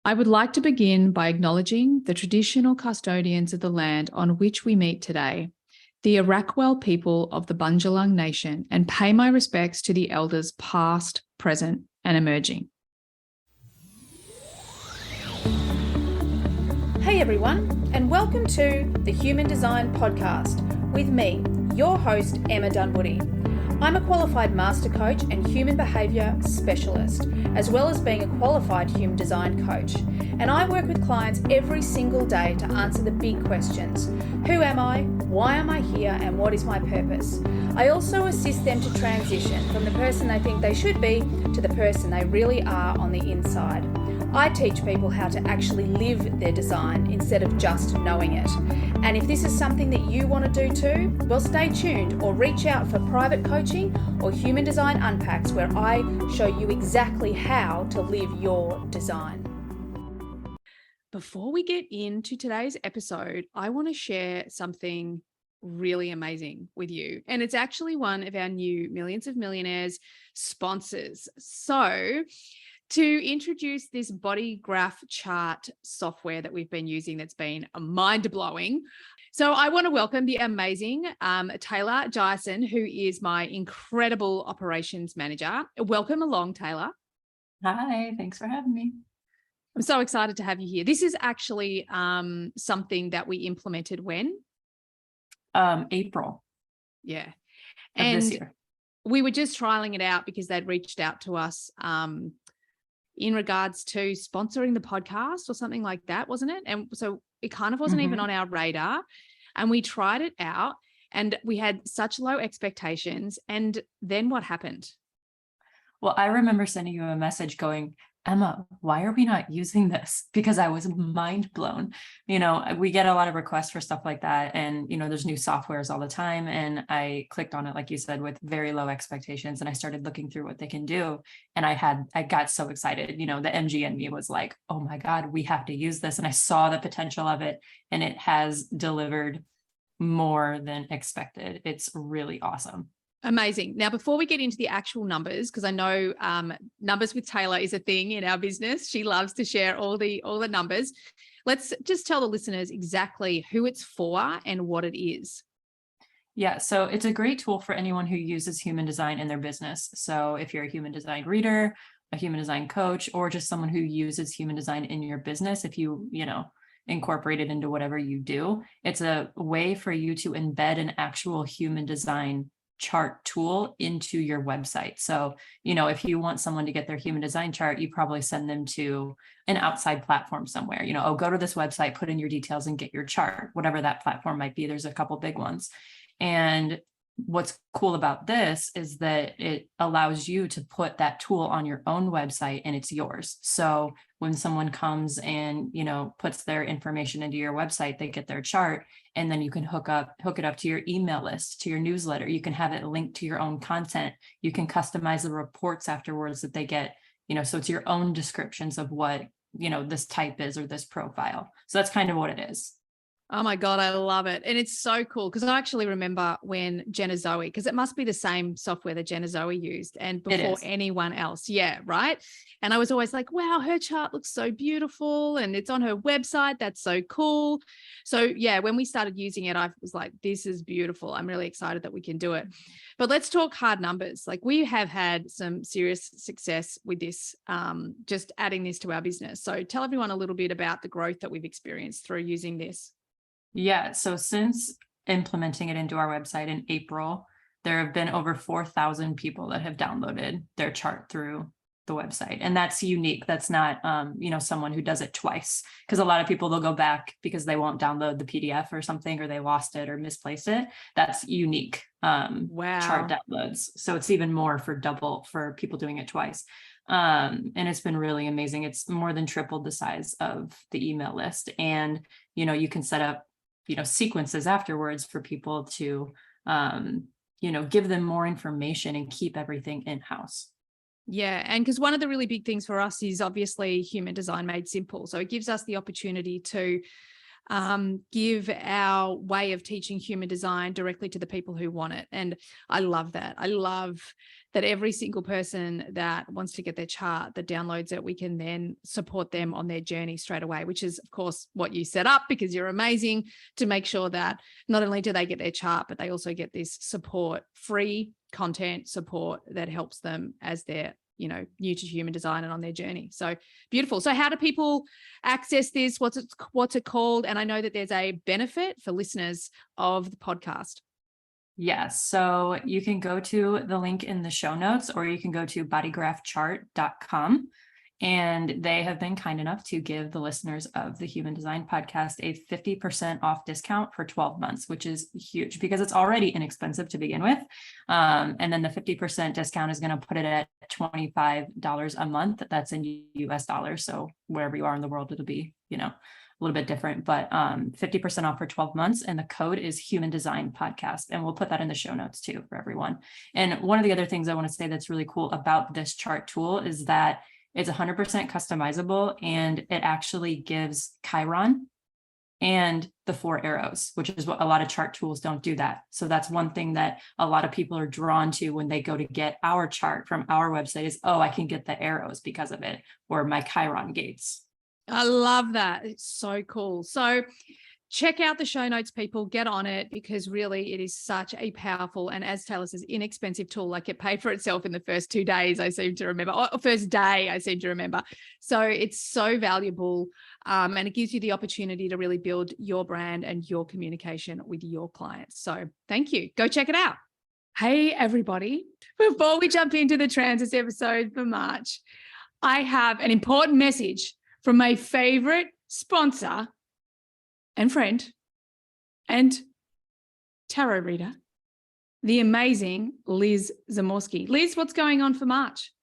I would like to begin by acknowledging the traditional custodians of the land on which we meet today, the Arakwal people of the Bundjalung Nation, and pay my respects to the elders past, present, and emerging. Hey everyone, and welcome to the Human Design Podcast with me, your host, Emma Dunwoody. I'm a qualified master coach and human behaviour specialist, as well as being a qualified human design coach. And I work with clients every single day to answer the big questions. Who am I? Why am I here? And what is my purpose? I also assist them to transition from the person they think they should be to the person they really are on the inside. I teach people how to actually live their design instead of just knowing it. And if this is something that you want to do too, well, stay tuned or reach out for private coaching or Human Design Unpacks, where I show you exactly how to live your design. Before we get into today's episode, I want to share something really amazing with you. And it's actually one of our new Millions of Millionaires sponsors. So, to introduce this body graph chart software that we've been using that's been mind-blowing. So I want to welcome the amazing Taylor Dyson, who is my incredible operations manager. Welcome along, Taylor. Hi, thanks for having me. I'm so excited to have you here. This is actually something that we implemented when? April. Yeah. And this year. We were just trialing it out because they'd reached out to us in regards to sponsoring the podcast or something like that, wasn't it? And so it kind of wasn't even on our radar, and we tried it out and we had such low expectations. And then what happened? Well, I remember sending you a message going, Emma, why are we not using this? Because I was mind blown. You know, we get a lot of requests for stuff like that. And, you know, there's new softwares all the time. And I clicked on it, like you said, with very low expectations. And I started looking through what they can do. And I got so excited. You know, the MG in me was like, oh my God, we have to use this. And I saw the potential of it. And it has delivered more than expected. It's really awesome. Amazing. Now, before we get into the actual numbers, because I know numbers with Taylor is a thing in our business. She loves to share all the numbers. Let's just tell the listeners exactly who it's for and what it is. Yeah, so it's a great tool for anyone who uses human design in their business. So if you're a human design reader, a human design coach, or just someone who uses human design in your business, if you incorporate it into whatever you do, it's a way for you to embed an actual human design chart tool into your website. So, you know, if you want someone to get their human design chart, you probably send them to an outside platform somewhere, go to this website, put in your details and get your chart, whatever that platform might be. There's a couple big ones. And what's cool about this is that it allows you to put that tool on your own website and it's yours. So when someone comes and, puts their information into your website, they get their chart, and then you can hook it up to your email list, to your newsletter. You can have it linked to your own content. You can customize the reports afterwards that they get, so it's your own descriptions of what, this type is or this profile. So that's kind of what it is. Oh my God, I love it. And it's so cool because I actually remember when Jenna Zoe, because it must be the same software that Jenna Zoe used and before anyone else. Yeah, right. And I was always like, wow, her chart looks so beautiful and it's on her website. That's so cool. So yeah, when we started using it, I was like, this is beautiful. I'm really excited that we can do it. But let's talk hard numbers. Like we have had some serious success with this, just adding this to our business. So tell everyone a little bit about the growth that we've experienced through using this. Yeah. So since implementing it into our website in April, there have been over 4,000 people that have downloaded their chart through the website. And that's unique. That's not, someone who does it twice, because a lot of people, they'll go back because they won't download the PDF or something, or they lost it or misplaced it. That's unique. Chart downloads. So it's even more for people doing it twice. And it's been really amazing. It's more than tripled the size of the email list. And, you can set up sequences afterwards for people to, give them more information and keep everything in-house. Yeah. And because one of the really big things for us is obviously human design made simple. So it gives us the opportunity to give our way of teaching human design directly to the people who want it. And I love that. I love that every single person that wants to get their chart, that downloads it, we can then support them on their journey straight away, which is, of course, what you set up, because you're amazing, to make sure that not only do they get their chart, but they also get this support, free content support that helps them as they're, new to human design and on their journey. So beautiful. So how do people access this? What's it called? And I know that there's a benefit for listeners of the podcast. Yes. So you can go to the link in the show notes, or you can go to bodygraphchart.com. And they have been kind enough to give the listeners of the Human Design Podcast a 50% off discount for 12 months, which is huge because it's already inexpensive to begin with. And then the 50% discount is going to put it at $25 a month. That's in US dollars. So wherever you are in the world, it'll be, a little bit different, but 50% off for 12 months. And the code is Human Design Podcast. And we'll put that in the show notes too for everyone. And one of the other things I want to say that's really cool about this chart tool is that it's 100% customizable, and it actually gives Chiron and the 4 arrows, which is what a lot of chart tools don't do that. So that's one thing that a lot of people are drawn to when they go to get our chart from our website is, oh, I can get the arrows because of it, or my Chiron gates. I love that. It's so cool. So check out the show notes, people. Get on it, because really it is such a powerful and, as Taylor says, inexpensive tool. Like, it paid for itself in the first 2 days, I seem to remember, or first day, I seem to remember. So it's so valuable, and it gives you the opportunity to really build your brand and your communication with your clients. So thank you. Go check it out. Hey, everybody. Before we jump into the Transits episode for March, I have an important message from my favorite sponsor and friend and tarot reader, the amazing Liz Zamorski. Liz, what's going on for March?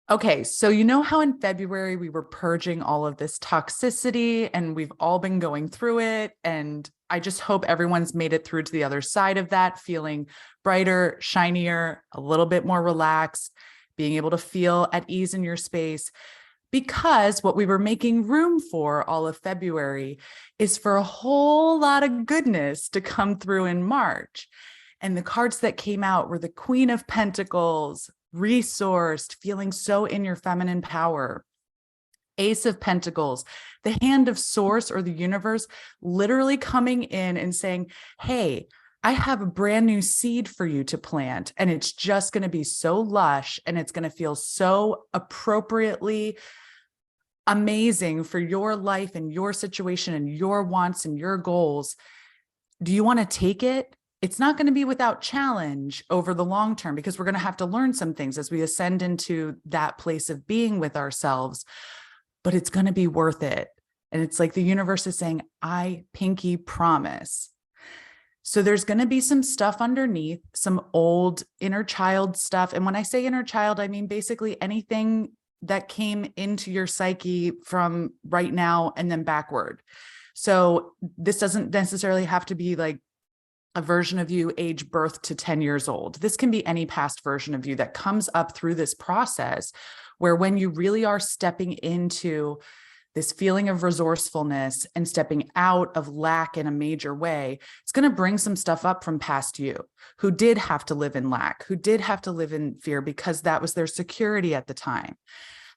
Okay, so you know how in February we were purging all of this toxicity, and we've all been going through it. And I just hope everyone's made it through to the other side of that, feeling brighter, shinier, a little bit more relaxed, being able to feel at ease in your space. Because what we were making room for all of February is for a whole lot of goodness to come through in March. And the cards that came out were the Queen of Pentacles, resourced, feeling so in your feminine power. Ace of Pentacles, the hand of Source or the universe, literally coming in and saying, hey, I have a brand new seed for you to plant, and it's just going to be so lush, and it's going to feel so appropriately amazing for your life and your situation and your wants and your goals. Do you want to take it? It's not going to be without challenge over the long term, because we're going to have to learn some things as we ascend into that place of being with ourselves, but it's going to be worth it. And it's like the universe is saying, I pinky promise. So there's going to be some stuff underneath, some old inner child stuff. And when I say inner child, I mean basically anything that came into your psyche from right now and then backward. So this doesn't necessarily have to be like a version of you age birth to 10 years old. This can be any past version of you that comes up through this process, where when you really are stepping into this feeling of resourcefulness and stepping out of lack in a major way, it's going to bring some stuff up from past you who did have to live in lack, who did have to live in fear because that was their security at the time.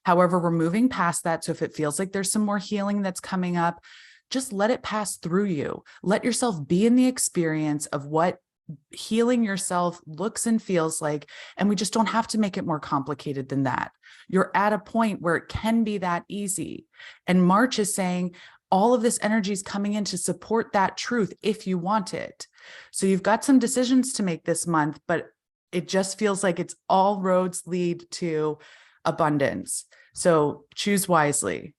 However, we're moving past that. So if it feels like there's some more healing that's coming up, just let it pass through you. Let yourself be in the experience of what healing yourself looks and feels like. And we just don't have to make it more complicated than that. You're at a point where it can be that easy. And March is saying all of this energy is coming in to support that truth if you want it. So you've got some decisions to make this month, but it just feels like it's all roads lead to abundance. So choose wisely.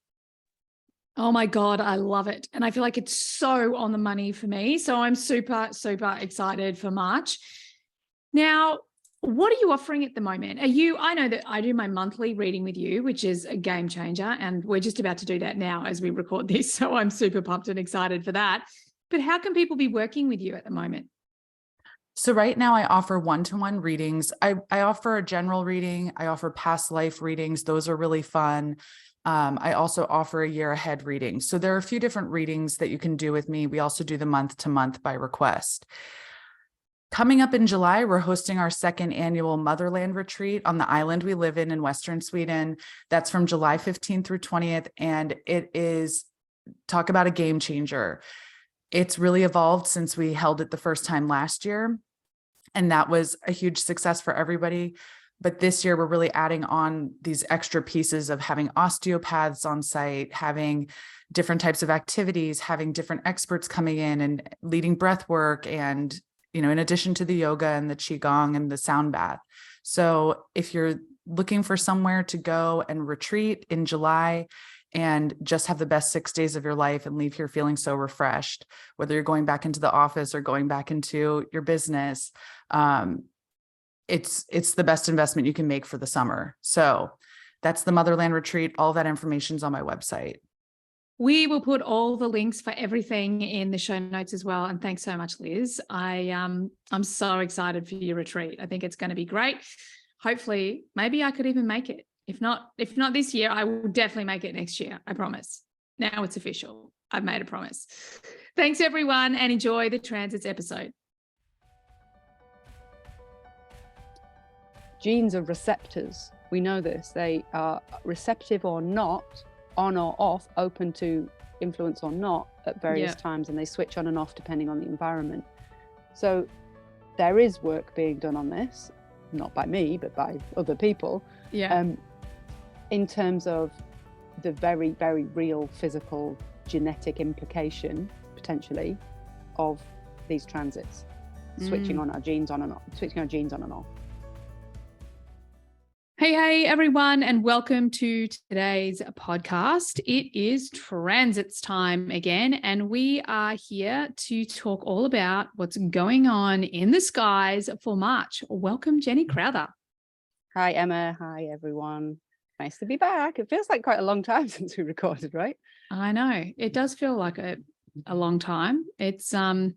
Oh my God, I love it. And I feel like it's so on the money for me. So I'm super, super excited for March. Now, what are you offering at the moment? I know that I do my monthly reading with you, which is a game changer. And we're just about to do that now as we record this. So I'm super pumped and excited for that. But how can people be working with you at the moment? So right now I offer one-to-one readings. I offer a general reading. I offer past life readings. Those are really fun. I also offer a year ahead reading. So there are a few different readings that you can do with me. We also do the month to month by request. Coming up in July, we're hosting our second annual Motherland retreat on the island we live in Western Sweden. That's from July 15th through 20th. And it is, talk about a game changer. It's really evolved since we held it the first time last year. And that was a huge success for everybody. But this year, we're really adding on these extra pieces of having osteopaths on site, having different types of activities, having different experts coming in and leading breath work, and, in addition to the yoga and the qigong and the sound bath. So if you're looking for somewhere to go and retreat in July and just have the best 6 days of your life and leave here feeling so refreshed, whether you're going back into the office or going back into your business, it's the best investment you can make for the summer. So that's the Motherland retreat. All that information's on my website. We will put all the links for everything in the show notes as well. And thanks so much, Liz. I'm so excited for your retreat. I think it's going to be great. Hopefully, maybe I could even make it. If not this year, I will definitely make it next year. I promise. Now it's official. I've made a promise. Thanks, everyone, and enjoy the transits episode. Genes are receptors. We know this. They are receptive or not, on or off, open to influence or not at various times, and they switch on and off depending on the environment. So there is work being done on this, not by me, but by other people, in terms of the very, very real physical genetic implication, potentially, of these transits, switching on our genes on and off, switching our genes on and off. Hey, everyone, and welcome to today's podcast. It is transits time again, and we are here to talk all about what's going on in the skies for March. Welcome, Jenni Crowther. Hi, Emma. Hi, everyone. Nice to be back. It feels like quite a long time since we recorded, right? I know. It does feel like a long time. It's, and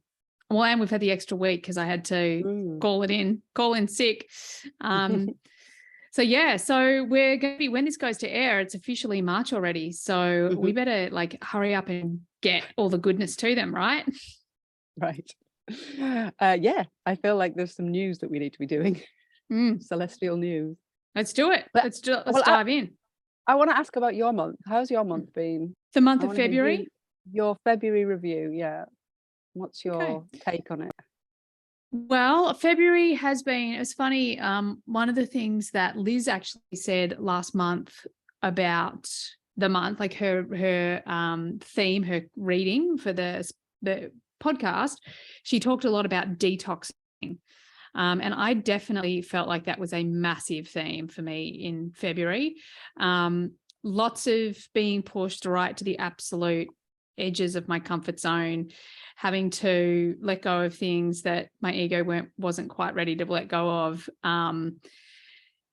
we've had the extra week because I had to call in sick. So we're going to be, when this goes to air, it's officially March already. So we better hurry up and get all the goodness to them, right? Right. I feel like there's some news that we need to be doing. Celestial news. Let's do it. Let's dive in. I want to ask about your month. How's your month been? The month of February? Your February review, yeah. What's your take on it? Well, February has been, it's funny, one of the things that Liz actually said last month about the month, like her theme, her reading for the podcast, she talked a lot about detoxing. And I definitely felt like that was a massive theme for me in February. Lots of being pushed right to the absolute edges of my comfort zone, having to let go of things that my ego wasn't quite ready to let go of,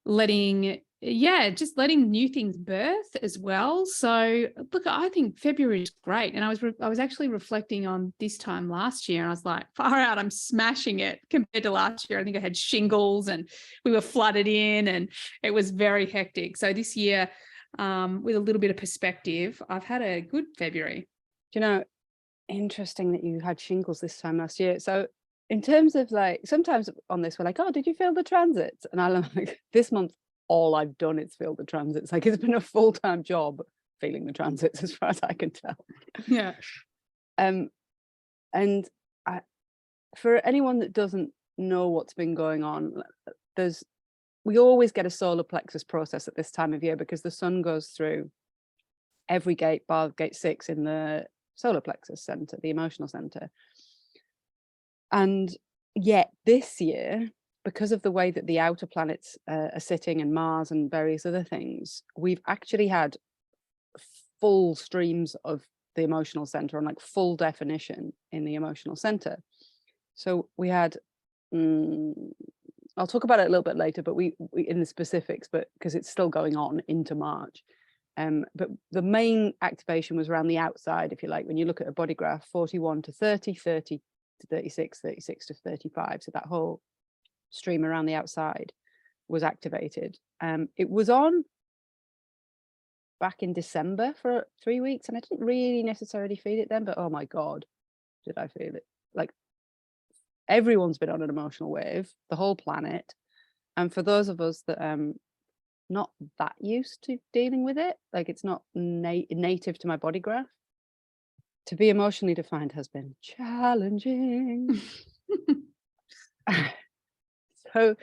letting new things birth as well. So look, I think February is great. And I was actually reflecting on this time last year, and I was like, far out, I'm smashing it compared to last year. I think I had shingles and we were flooded in and it was very hectic. So this year, with a little bit of perspective, I've had a good February. Do you know, interesting that you had shingles this time last year. So in terms of sometimes on this, we're like, oh, did you feel the transits? And I'm like, this month, all I've done is feel the transits. Like, it's been a full-time job feeling the transits as far as I can tell. Yeah. For anyone that doesn't know what's been going on, we always get a solar plexus process at this time of year because the sun goes through every gate bar gate 6 in the solar plexus center, the emotional center. And yet this year, because of the way that the outer planets are sitting, and Mars and various other things, we've actually had full streams of the emotional center on full definition in the emotional center. So we had, I'll talk about it a little bit later, but we in the specifics, but because it's still going on into March. But the main activation was around the outside, if you like, when you look at a body graph, 41 to 30, 30 to 36, 36 to 35. So that whole stream around the outside was activated. It was on back in December for 3 weeks, and I didn't really necessarily feel it then, but oh my God, did I feel it. Like, everyone's been on an emotional wave, the whole planet. And for those of us that not that used to dealing with it, like it's not native to my body graph, to be emotionally defined has been challenging. So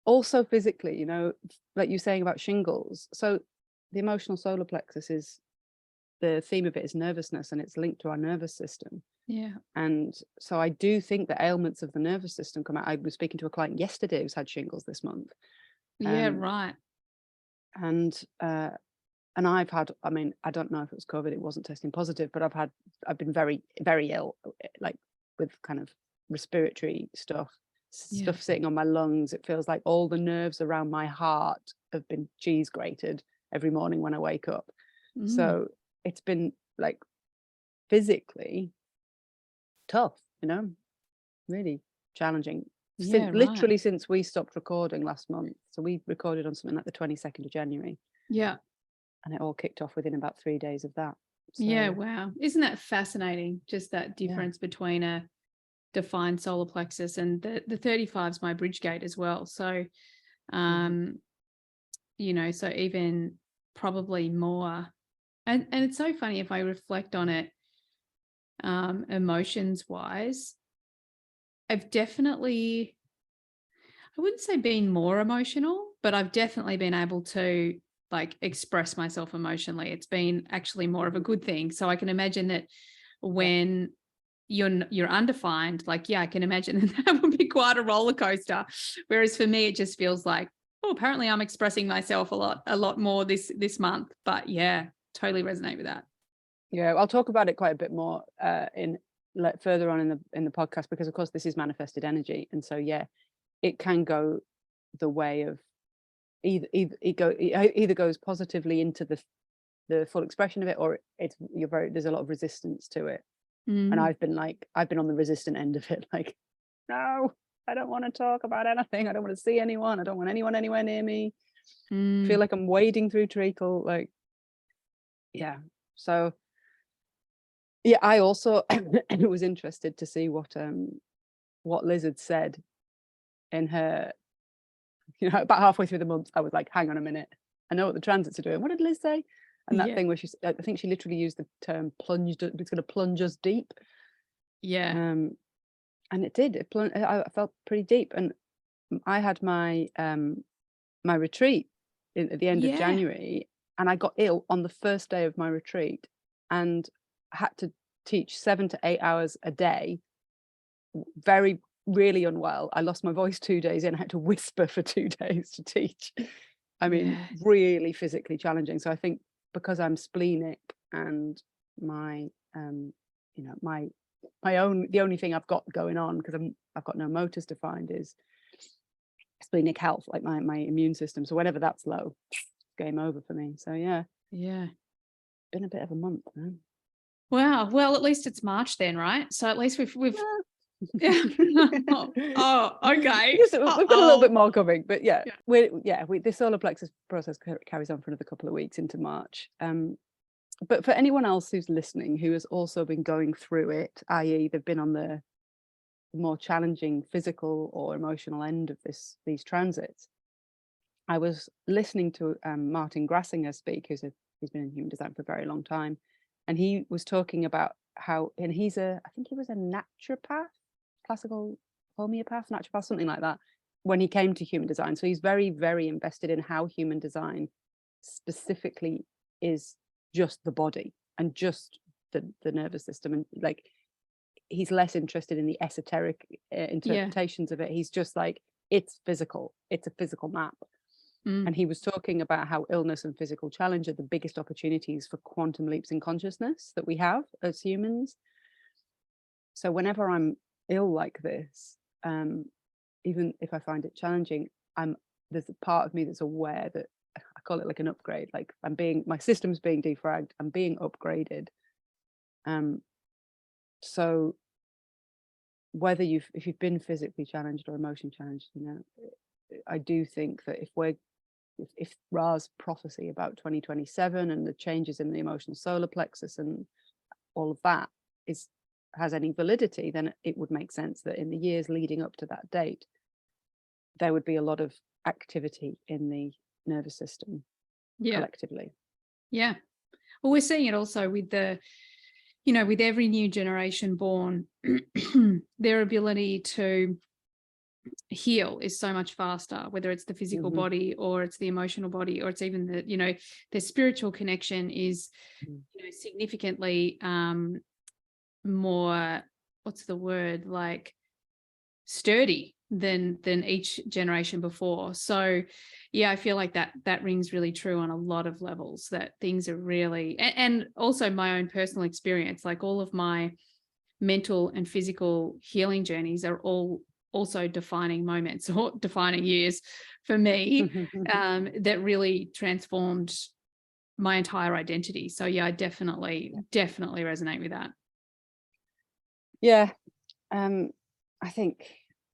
also physically, you know, like you're saying about shingles, so the emotional solar plexus is, the theme of it is nervousness, and it's linked to our nervous system. Yeah. And so I do think the ailments of the nervous system come out. I was speaking to a client yesterday who's had shingles this month. Yeah, right. And I've had, I mean, I don't know if it was COVID, it wasn't testing positive, but I've been very, very ill, like with kind of respiratory stuff sitting on my lungs. It feels like all the nerves around my heart have been cheese grated every morning when I wake up. So it's been like physically tough, you know, really challenging. Literally since we stopped recording last month. So we recorded on something like the 22nd of January. Yeah. And it all kicked off within about 3 days of that. So, yeah, wow. Isn't that fascinating? Just that difference between a defined solar plexus, and the 35 is my bridge gate as well. So, you know, so even probably more. And it's so funny if I reflect on it, emotions wise, I've definitely, I wouldn't say been more emotional, but I've definitely been able to like express myself emotionally. It's been actually more of a good thing. So I can imagine that when you're undefined, like, I can imagine that would be quite a roller coaster. Whereas for me, it just feels like, oh, apparently I'm expressing myself a lot more this month. But yeah, totally resonate with that. Yeah, I'll talk about it quite a bit more in further on in the podcast, because of course this is manifested energy, and so it can go the way of either goes positively into the full expression of it, or there's a lot of resistance to it. And I've been on the resistant end of it, like, no, I don't want to talk about anything, I don't want to see anyone, I don't want anyone anywhere near me. Feel like I'm wading through treacle, like, so I also was interested to see what Liz had said in her, you know, about halfway through the month. I was like, hang on a minute, I know what the transits are doing. What did Liz say? And that thing where I think she literally used the term plunged, it's going to plunge us deep. And it did. I felt pretty deep. And I had my my retreat at the end of January, and I got ill on the first day of my retreat, and had to teach 7 to 8 hours a day, really unwell. I lost my voice 2 days in. I had to whisper for 2 days to teach. I mean, really physically challenging. So I think because I'm splenic, and my you know, the only thing I've got going on, because I've got no motors defined, is splenic health, like my immune system. So whenever that's low, game over for me. So been a bit of a month, man. Wow. Well, at least it's March then, right? So at least we've okay. We've got a little bit more coming, but the solar plexus process carries on for another couple of weeks into March. But for anyone else who's listening who has also been going through it, i.e. they've been on the more challenging physical or emotional end of these transits, I was listening to Martin Grassinger speak, who's been in human design for a very long time, and he was talking about how, and I think he was a naturopath, classical homeopath, naturopath, something like that, when he came to human design. So he's very, very invested in how human design specifically is just the body and just the nervous system, and like he's less interested in the esoteric interpretations of it. He's just like, it's physical, it's a physical map. And he was talking about how illness and physical challenge are the biggest opportunities for quantum leaps in consciousness that we have as humans. So whenever I'm ill like this, even if I find it challenging, there's a part of me that's aware that I call it like an upgrade, like my system's being defragged, I'm being upgraded. So whether if you've been physically challenged or emotion challenged, you know, I do think that if we're if Ra's prophecy about 2027 and the changes in the emotional solar plexus and all of that has any validity, then it would make sense that in the years leading up to that date, there would be a lot of activity in the nervous system collectively. Yeah. Well, we're seeing it also with with every new generation born, their ability to heal is so much faster, whether it's the physical body or it's the emotional body, or it's even their spiritual connection is significantly more, what's the word, like sturdy than each generation before. So yeah, I feel like that rings really true on a lot of levels, that things are really, and also my own personal experience, like all of my mental and physical healing journeys are all also defining moments or defining years for me that really transformed my entire identity. So yeah, I definitely resonate with that. Yeah. I think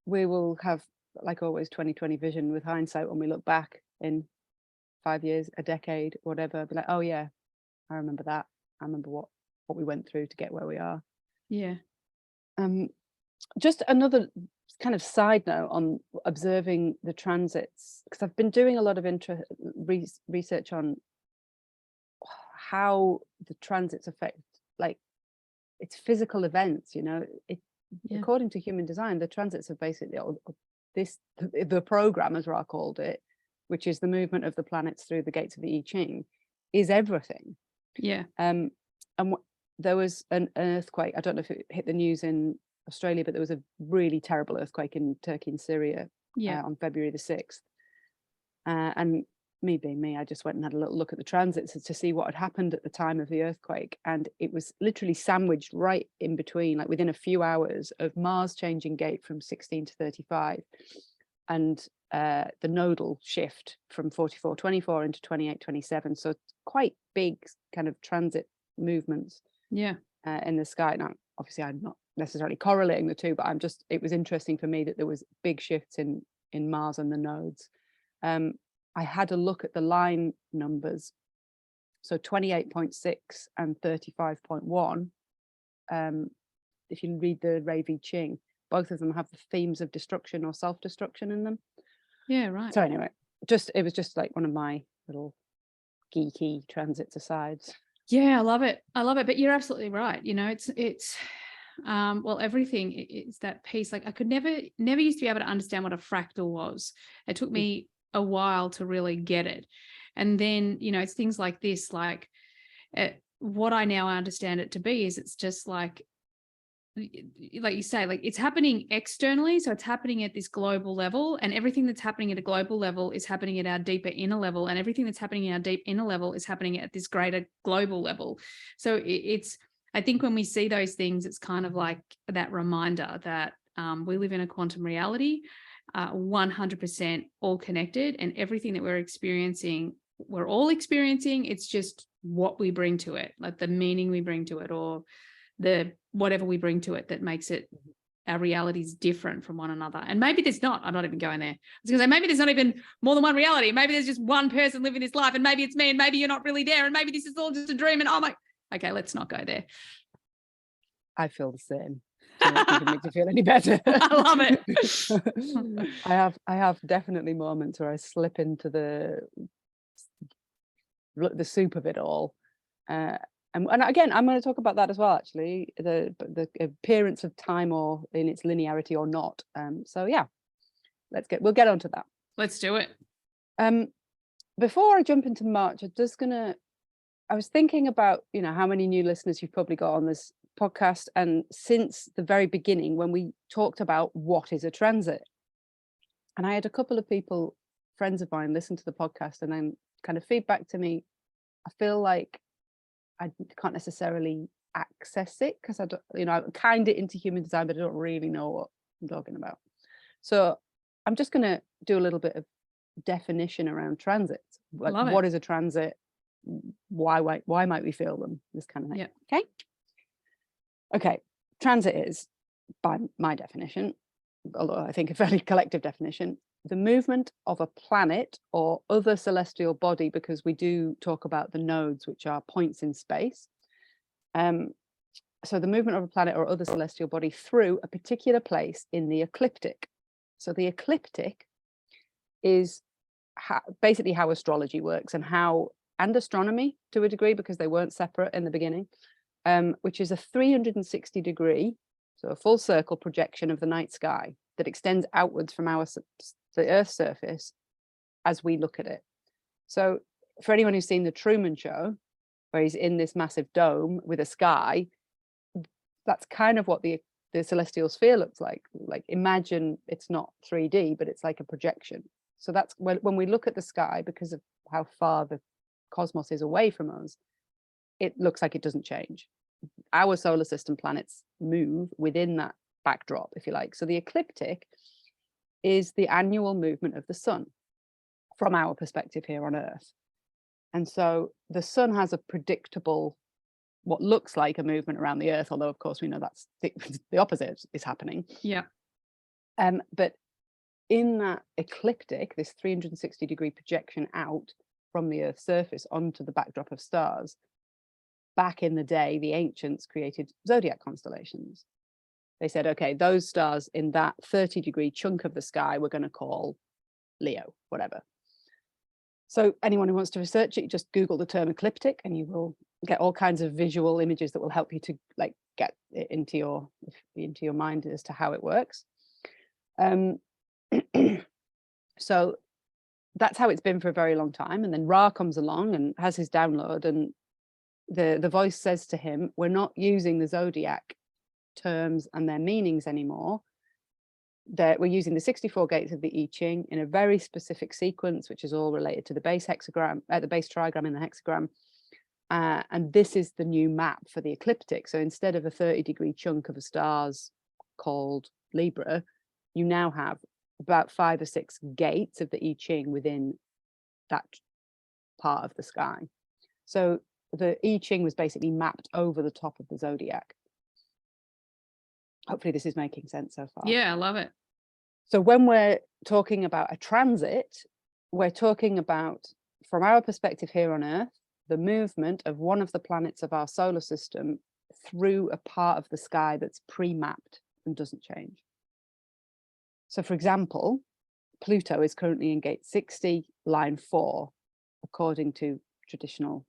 we will have, like always, 2020 vision with hindsight when we look back in 5 years, a decade, whatever, be like, oh yeah, I remember that. I remember what we went through to get where we are. Yeah. Just another kind of side note on observing the transits, because I've been doing a lot of research on how the transits affect, like, it's physical events, according to human design, the transits are basically the program, as Ra called it, which is the movement of the planets through the gates of the I Ching, is everything. Yeah. And there was an earthquake. I don't know if it hit the news in Australia, but there was a really terrible earthquake in Turkey and Syria on February the 6th. And me being me, I just went and had a little look at the transits to see what had happened at the time of the earthquake. And it was literally sandwiched right in between, like within a few hours of Mars changing gate from 16 to 35 and the nodal shift from 44-24 into 28-27. So quite big kind of transit movements in the sky. Now, obviously, I'm not necessarily correlating the two, but it was interesting for me that there was big shifts in Mars and the nodes. I had a look at the line numbers. So 28.6 and 35.1. If you read the Ravi Ching, both of them have the themes of destruction or self-destruction in them. Yeah, right. So anyway, it was just like one of my little geeky transits asides. Yeah, I love it. But you're absolutely right. It's well, everything is that piece. Like I could never used to be able to understand what a fractal was. It took me a while to really get it. And then, it's things like this, like what I now understand it to be is it's just like you say, like it's happening externally. So it's happening at this global level, and everything that's happening at a global level is happening at our deeper inner level. And everything that's happening in our deep inner level is happening at this greater global level. So I think when we see those things, it's kind of like that reminder that we live in a quantum reality, 100% all connected, and everything that we're experiencing, we're all experiencing. It's just what we bring to it, like the meaning we bring to it, or the whatever we bring to it that makes it our realities different from one another. And maybe there's not. I'm not even going there. I was going to say maybe there's not even more than one reality. Maybe there's just one person living this life, and maybe it's me, and maybe you're not really there, and maybe this is all just a dream. And okay, let's not go there. I feel the same. It makes you feel any better. I love it. I have definitely moments where I slip into the soup of it all, and again, I'm going to talk about that as well. Actually, the appearance of time, or in its linearity or not. So yeah, we'll get onto that. Let's do it. Before I jump into March, I was thinking about how many new listeners you've probably got on this podcast, and since the very beginning when we talked about what is a transit, and I had a couple of people, friends of mine, listen to the podcast and then kind of feedback to me. I feel like I can't necessarily access it because I don't, I'm kind of into human design, but I don't really know what I'm talking about. So I'm just going to do a little bit of definition around transits. Like, what is a transit? Why might we feel them? This kind of thing. Yeah. Okay. Transit is, by my definition, although I think a fairly collective definition, the movement of a planet or other celestial body, because we do talk about the nodes, which are points in space. So the movement of a planet or other celestial body through a particular place in the ecliptic. So the ecliptic is basically how astrology works, and astronomy to a degree, because they weren't separate in the beginning, which is a 360 degree, so a full circle projection of the night sky that extends outwards from the Earth's surface as we look at it. So for anyone who's seen the Truman Show, where he's in this massive dome with a sky, that's kind of what the celestial sphere looks like. Like, imagine it's not 3D, but it's like a projection. So that's when we look at the sky, because of how far the cosmos is away from us, it looks like it doesn't change. Our solar system planets move within that backdrop, if you like. So the ecliptic is the annual movement of the sun from our perspective here on Earth. And so the sun has a predictable, what looks like a movement around the Earth, although of course we know that's the opposite is happening. Yeah. But in that ecliptic, this 360 degree projection out from the Earth's surface onto the backdrop of stars, back in the day, the ancients created zodiac constellations. They said, okay, those stars in that 30 degree chunk of the sky, we're going to call Leo, whatever. So anyone who wants to research it, just Google the term ecliptic and you will get all kinds of visual images that will help you to like get it into your mind as to how it works. So that's how it's been for a very long time. And then Ra comes along and has his download, and the voice says to him, we're not using the zodiac terms and their meanings anymore. That we're using the 64 gates of the I Ching in a very specific sequence, which is all related to the base hexagram, the base trigram in the hexagram. And this is the new map for the ecliptic. So instead of a 30 degree chunk of the stars called Libra, you now have about 5 or 6 gates of the I Ching within that part of the sky. So the I Ching was basically mapped over the top of the zodiac. Hopefully this is making sense so far. Yeah, I love it. So when we're talking about a transit, we're talking about, from our perspective here on Earth, the movement of one of the planets of our solar system through a part of the sky that's pre-mapped and doesn't change. So for example, Pluto is currently in gate 60, line 4, according to traditional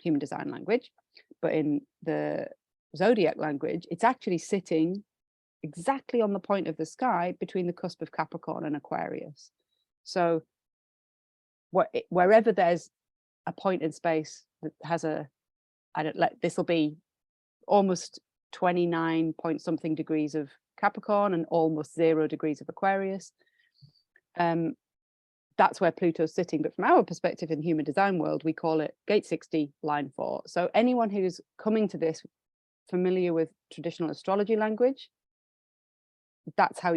human design language. But in the zodiac language, it's actually sitting exactly on the point of the sky between the cusp of Capricorn and Aquarius. So wherever there's a point in space that has this will be almost 29 point something degrees of Capricorn and almost 0 degrees of Aquarius. That's where Pluto's sitting. But from our perspective in human design world, we call it gate 60, line 4. So anyone who's coming to this familiar with traditional astrology language, that's how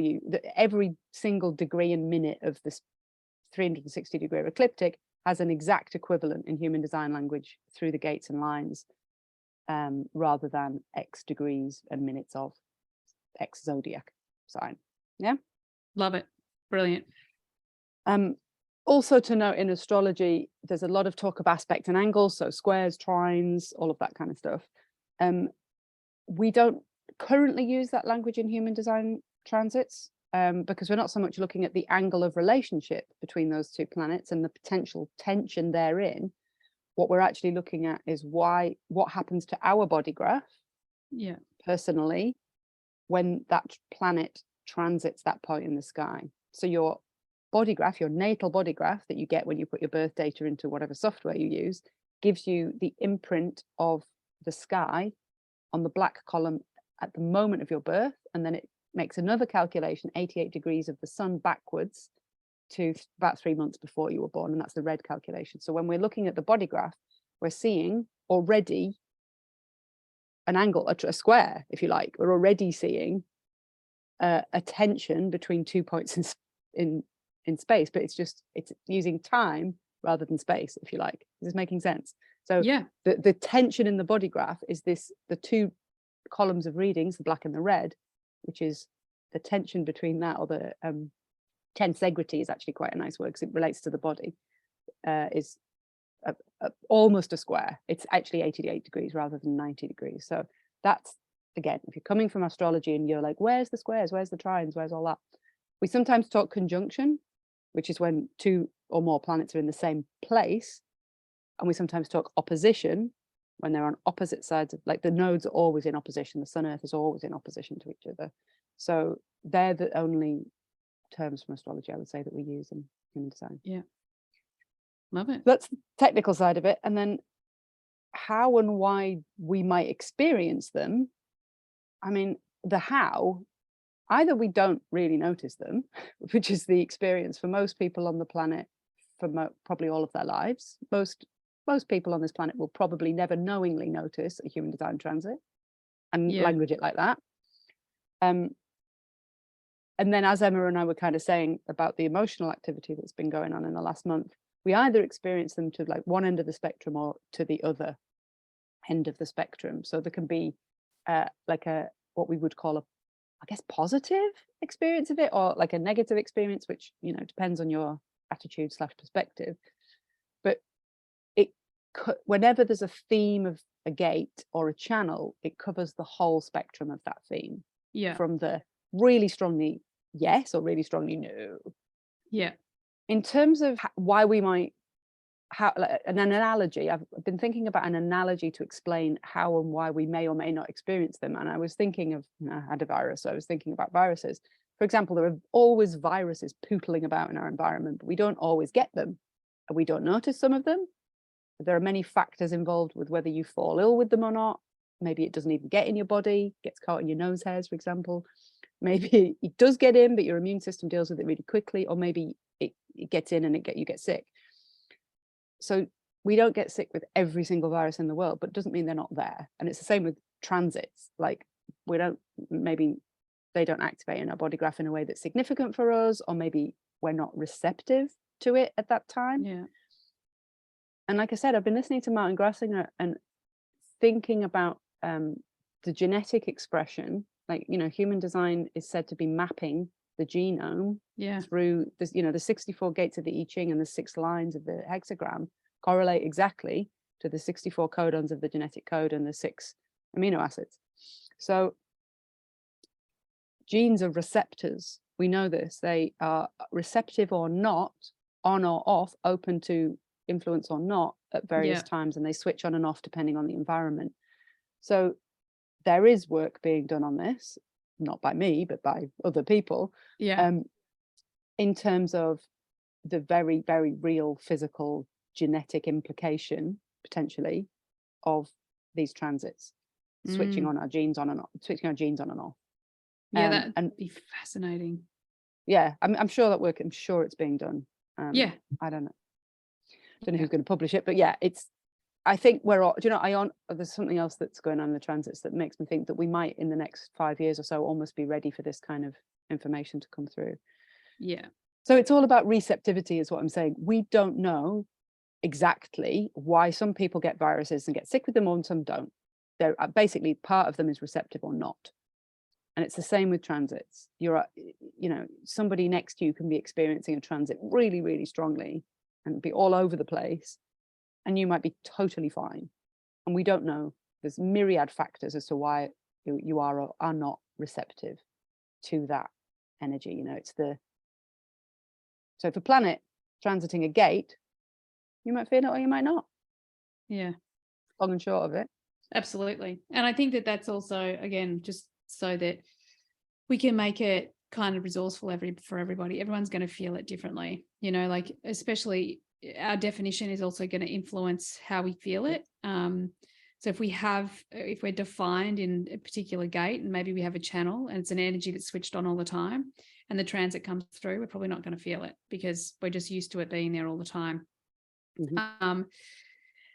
every single degree and minute of this 360 degree ecliptic has an exact equivalent in human design language through the gates and lines, rather than X degrees and minutes of X zodiac sign. Yeah, love it. Brilliant. Also to note, in astrology, there's a lot of talk of aspect and angles, so squares, trines, all of that kind of stuff. We don't currently use that language in human design transits, because we're not so much looking at the angle of relationship between those two planets and the potential tension therein. What we're actually looking at is what happens to our body graph, personally, when that planet transits that point in the sky. So your body graph, your natal body graph that you get when you put your birth data into whatever software you use, gives you the imprint of the sky on the black column at the moment of your birth, and then it makes another calculation 88 degrees of the sun backwards to about 3 months before you were born, and that's the red calculation. So when we're looking at the body graph, we're seeing already an angle, a square, if you like. We're already seeing a tension between 2 points in space, but it's using time rather than space, if you like. Is this making sense? So yeah, the tension in the body graph is the 2 columns of readings, the black and the red, which is the tension between that, or the tensegrity is actually quite a nice word because it relates to the body, is almost a square. It's actually 88 degrees rather than 90 degrees. So that's, again, if you're coming from astrology and you're like, where's the squares, where's the trines, where's all that? We sometimes talk conjunction, which is when two or more planets are in the same place. And we sometimes talk opposition, when they're on opposite sides of, like, the nodes are always in opposition. The Sun Earth is always in opposition to each other. So they're the only terms from astrology, I would say, that we use in human design. Yeah. Love it. That's the technical side of it. And then how and why we might experience them. I mean, the how, either we don't really notice them, which is the experience for most people on the planet for probably all of their lives. Most people on this planet will probably never knowingly notice a human design transit and language it like that. And then, as Emma and I were kind of saying about the emotional activity that's been going on in the last month, we either experience them to like one end of the spectrum or to the other end of the spectrum. So there can be like what we would call I guess, positive experience of it, or like a negative experience, which, depends on your attitude / perspective. But whenever there's a theme of a gate or a channel, it covers the whole spectrum of that theme. Yeah. From the really strongly yes or really strongly no. Yeah. In terms of why we might an analogy, I've been thinking about an analogy to explain how and why we may or may not experience them. And I was thinking of, I had a virus, so I was thinking about viruses. For example, there are always viruses pootling about in our environment, but we don't always get them. And we don't notice some of them. There are many factors involved with whether you fall ill with them or not. Maybe it doesn't even get in your body, gets caught in your nose hairs, for example. Maybe it does get in, but your immune system deals with it really quickly, or maybe it gets in and you get sick. So we don't get sick with every single virus in the world, but it doesn't mean they're not there. And it's the same with transits. Like, maybe they don't activate in our body graph in a way that's significant for us, or maybe we're not receptive to it at that time. Yeah. And like I said, I've been listening to Martin Grassinger and thinking about the genetic expression. Like, human design is said to be mapping the genome through this, the 64 gates of the I Ching and the 6 lines of the hexagram correlate exactly to the 64 codons of the genetic code and the 6 amino acids. So genes are receptors. We know this. They are receptive or not, on or off, open to influence or not at various times, and they switch on and off depending on the environment. So there is work being done on this, not by me, but by other people, in terms of the very, very real physical genetic implication, potentially, of these transits, switching on our genes on and off, switching our genes on and off. Yeah, that'd be fascinating. Yeah, I'm sure that work, I'm sure it's being done. I don't know who's going to publish it, but yeah, I think there's something else that's going on in the transits that makes me think that we might, in the next 5 years or so, almost be ready for this kind of information to come through. Yeah. So it's all about receptivity, is what I'm saying. We don't know exactly why some people get viruses and get sick with them, and some don't. They're basically, part of them is receptive or not. And it's the same with transits. Somebody next to you can be experiencing a transit really, really strongly and be all over the place, and you might be totally fine. And we don't know. There's myriad factors as to why you are or are not receptive to that energy. So if a planet transiting a gate, you might feel it or you might not. Yeah. Long and short of it. Absolutely. And I think that that's also, again, just so that we can make it kind of resourceful for everybody. Everyone's going to feel it differently, like, especially our definition is also going to influence how we feel it. So if we're defined in a particular gate, and maybe we have a channel and it's an energy that's switched on all the time, and the transit comes through, we're probably not going to feel it because we're just used to it being there all the time. Mm-hmm.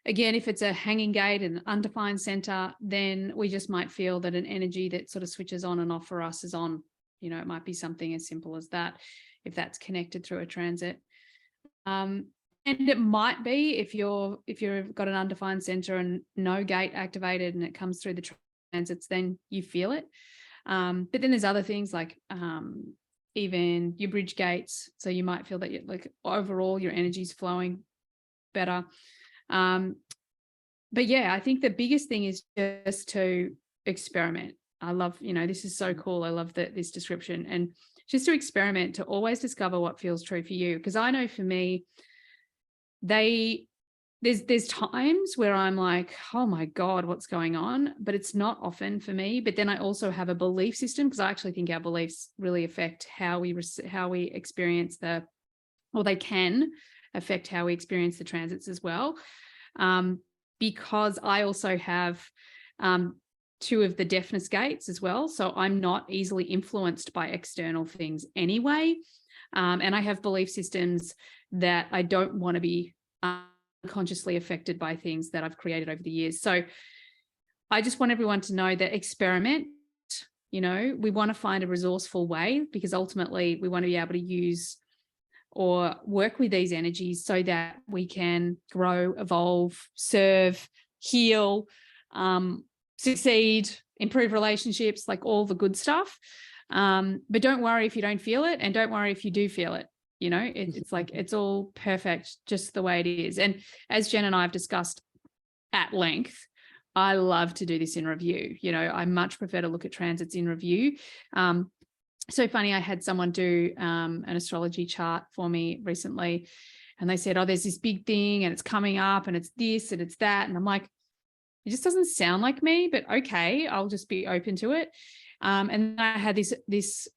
Again, if it's a hanging gate and an undefined center, then we just might feel that an energy that sort of switches on and off for us is on. It might be something as simple as that, if that's connected through a transit. And it might be if you've got an undefined center and no gate activated and it comes through the transits, then you feel it. But then there's other things like even your bridge gates. So you might feel that you're like overall your energy's flowing better. But yeah, I think the biggest thing is just to experiment. I love, this is so cool. I love this description, and just to experiment, to always discover what feels true for you. Because I know for me, there's times where I'm like, oh my God, what's going on? But it's not often for me. But then I also have a belief system, because I actually think our beliefs really affect how we experience they can affect how we experience the transits as well. Because I also have 2 of the deafness gates as well. So I'm not easily influenced by external things anyway. And I have belief systems that I don't want to be unconsciously affected by things that I've created over the years. So I just want everyone to know that experiment, we want to find a resourceful way, because ultimately we want to be able to use or work with these energies so that we can grow, evolve, serve, heal, succeed, improve relationships, like all the good stuff. But don't worry if you don't feel it, and don't worry if you do feel it. It's like, it's all perfect just the way it is. And as Jen and I have discussed at length, I love to do this in review. I much prefer to look at transits in review. So funny, I had someone do an astrology chart for me recently, and they said, oh, there's this big thing and it's coming up and it's this and it's that. And I'm like, it just doesn't sound like me, but okay, I'll just be open to it. And then I had this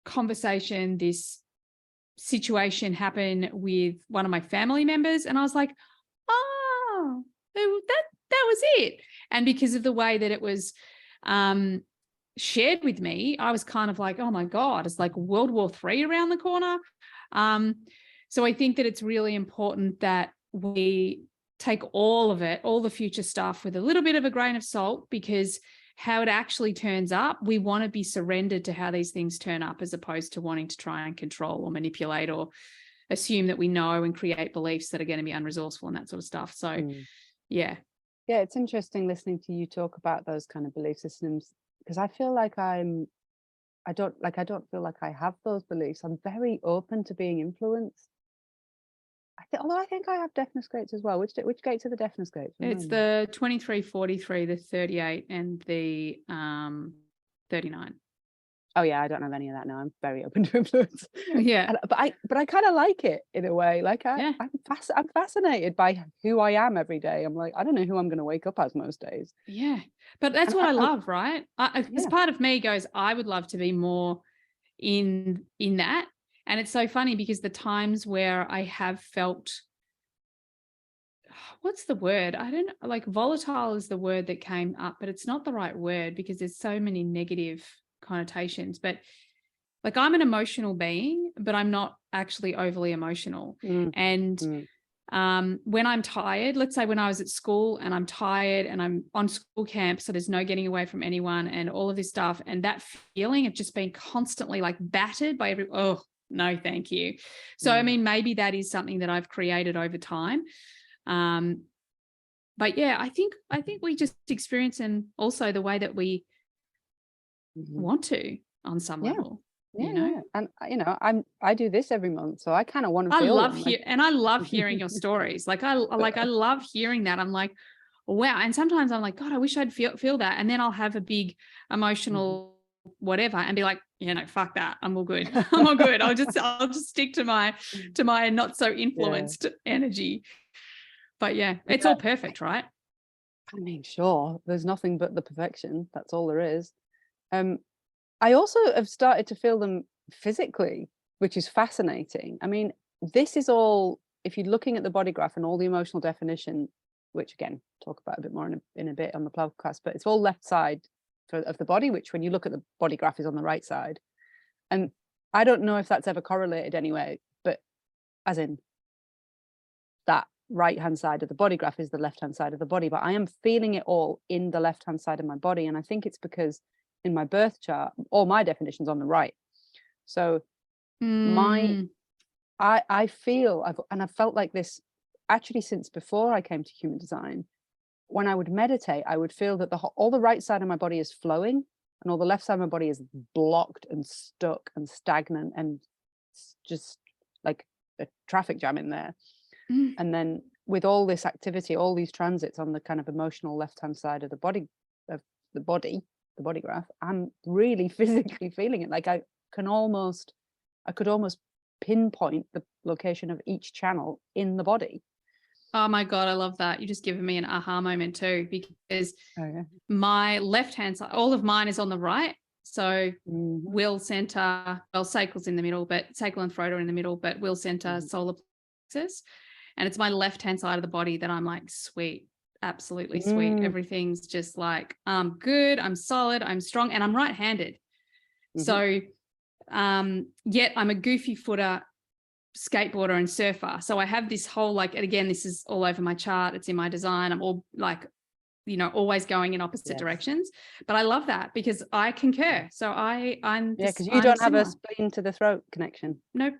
conversation, this situation happen with one of my family members, and I was like, oh, that was it. And because of the way that it was shared with me, I was kind of like, oh my God, it's like World War III around the corner. So I think that it's really important that we take all of it, all the future stuff, with a little bit of a grain of salt, because how it actually turns up, we want to be surrendered to how these things turn up, as opposed to wanting to try and control or manipulate or assume that we know and create beliefs that are going to be unresourceful and that sort of stuff. So yeah, it's interesting listening to you talk about those kind of belief systems, because I feel like I don't feel like I have those beliefs. I'm very open to being influenced. Although I think I have deafness gates as well. Which gates are the deafness gates? It's the 23, 43, the 38, and the 39. Oh yeah, I don't have any of that now. I'm very open to influence. Yeah, but I kind of like it in a way. Like I'm fascinated by who I am every day. I'm like, I don't know who I'm going to wake up as most days. Yeah, but that's what I love, right? Because part of me goes, I would love to be more in that. And it's so funny, because the times where I have felt, what's the word? I don't know, like volatile is the word that came up, but it's not the right word, because there's so many negative connotations. But like, I'm an emotional being, but I'm not actually overly emotional. And when I'm tired, let's say when I was at school and I'm tired and I'm on school camp, so there's no getting away from anyone and all of this stuff, and that feeling of just being constantly like battered by no, thank you. So, I mean, maybe that is something that I've created over time. But yeah, I think we just experience, and also the way that we want to on some level. Yeah. And I do this every month, so I kind of want to feel I love hearing your stories. Like I love hearing that. I'm like, wow. And sometimes I'm like, God, I wish I'd feel that. And then I'll have a big emotional whatever and be like, fuck that, I'm all good. I'll just stick to my not so influenced energy. But yeah, it's all perfect, right? I mean, sure, there's nothing but the perfection. That's all there is. I also have started to feel them physically, which is fascinating. I mean, this is all, if you're looking at the body graph and all the emotional definition, which again, talk about a bit more in a bit on the podcast, but it's all left side of the body, which when you look at the body graph is on the right side. And I don't know if that's ever correlated anyway, but as in that right hand side of the body graph is the left hand side of the body, but I am feeling it all in the left hand side of my body. And I think it's because in my birth chart, all my definitions on the right. So I feel, I've felt like this actually since before I came to human design. When I would meditate, I would feel that all the right side of my body is flowing, and all the left side of my body is blocked and stuck and stagnant and just like a traffic jam in there. And then with all this activity, all these transits on the kind of emotional left-hand side of the body graph, I'm really physically feeling it. Like I could almost pinpoint the location of each channel in the body. Oh my God, I love that. You're just giving me an aha moment too, because my left-hand side, all of mine is on the right. So will center, well, sacral's in the middle, but sacral and throat are in the middle, but will center solar plexus. And it's my left-hand side of the body that I'm like, sweet, absolutely sweet. Everything's just like, I'm good, I'm solid, I'm strong, and I'm right-handed. So yet I'm a goofy footer, skateboarder and surfer. So I have this whole, like, and again, this is all over my chart. It's in my design. I'm all like, you know, always going in opposite directions. But I love that because I concur. So I'm because you don't have a spleen to the throat connection. Nope.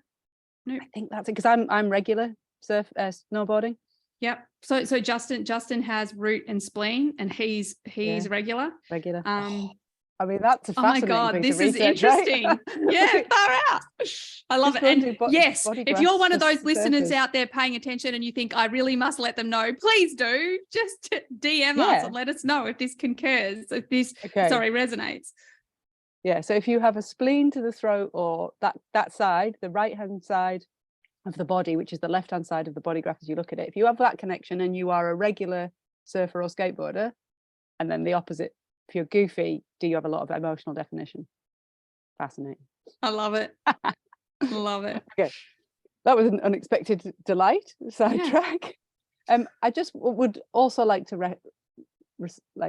I think that's it, because I'm regular snowboarding. Yep. So Justin has root and spleen, and he's regular. I mean, that's a fascinating oh my God, piece this of research, is interesting. Right? Yeah, far out. I love it. And yes, if you're one of those listeners out there paying attention and you think I really must let them know, please do. Just DM us and let us know if this concurs, if this resonates. Yeah. So if you have a spleen to the throat, or that side, the right-hand side of the body, which is the left-hand side of the body graph as you look at it, if you have that connection and you are a regular surfer or skateboarder, and then the opposite, if you're goofy, do you have a lot of emotional definition? Fascinating. I love it. Love it. Okay. That was an unexpected delight, sidetrack. I just would also like to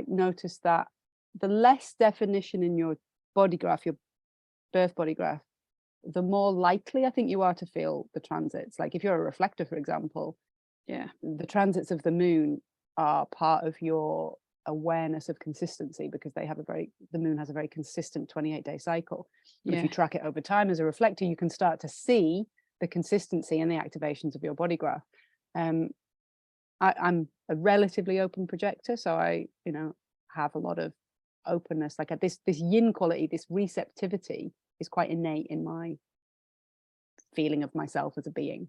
notice that the less definition in your body graph, your birth body graph, the more likely I think you are to feel the transits. Like if you're a reflector, for example, the transits of the moon are part of your awareness of consistency, because the moon has a very consistent 28-day cycle. And if you track it over time as a reflector, you can start to see the consistency and the activations of your body graph. I'm a relatively open projector, so I have a lot of openness, like this yin quality, this receptivity is quite innate in my feeling of myself as a being.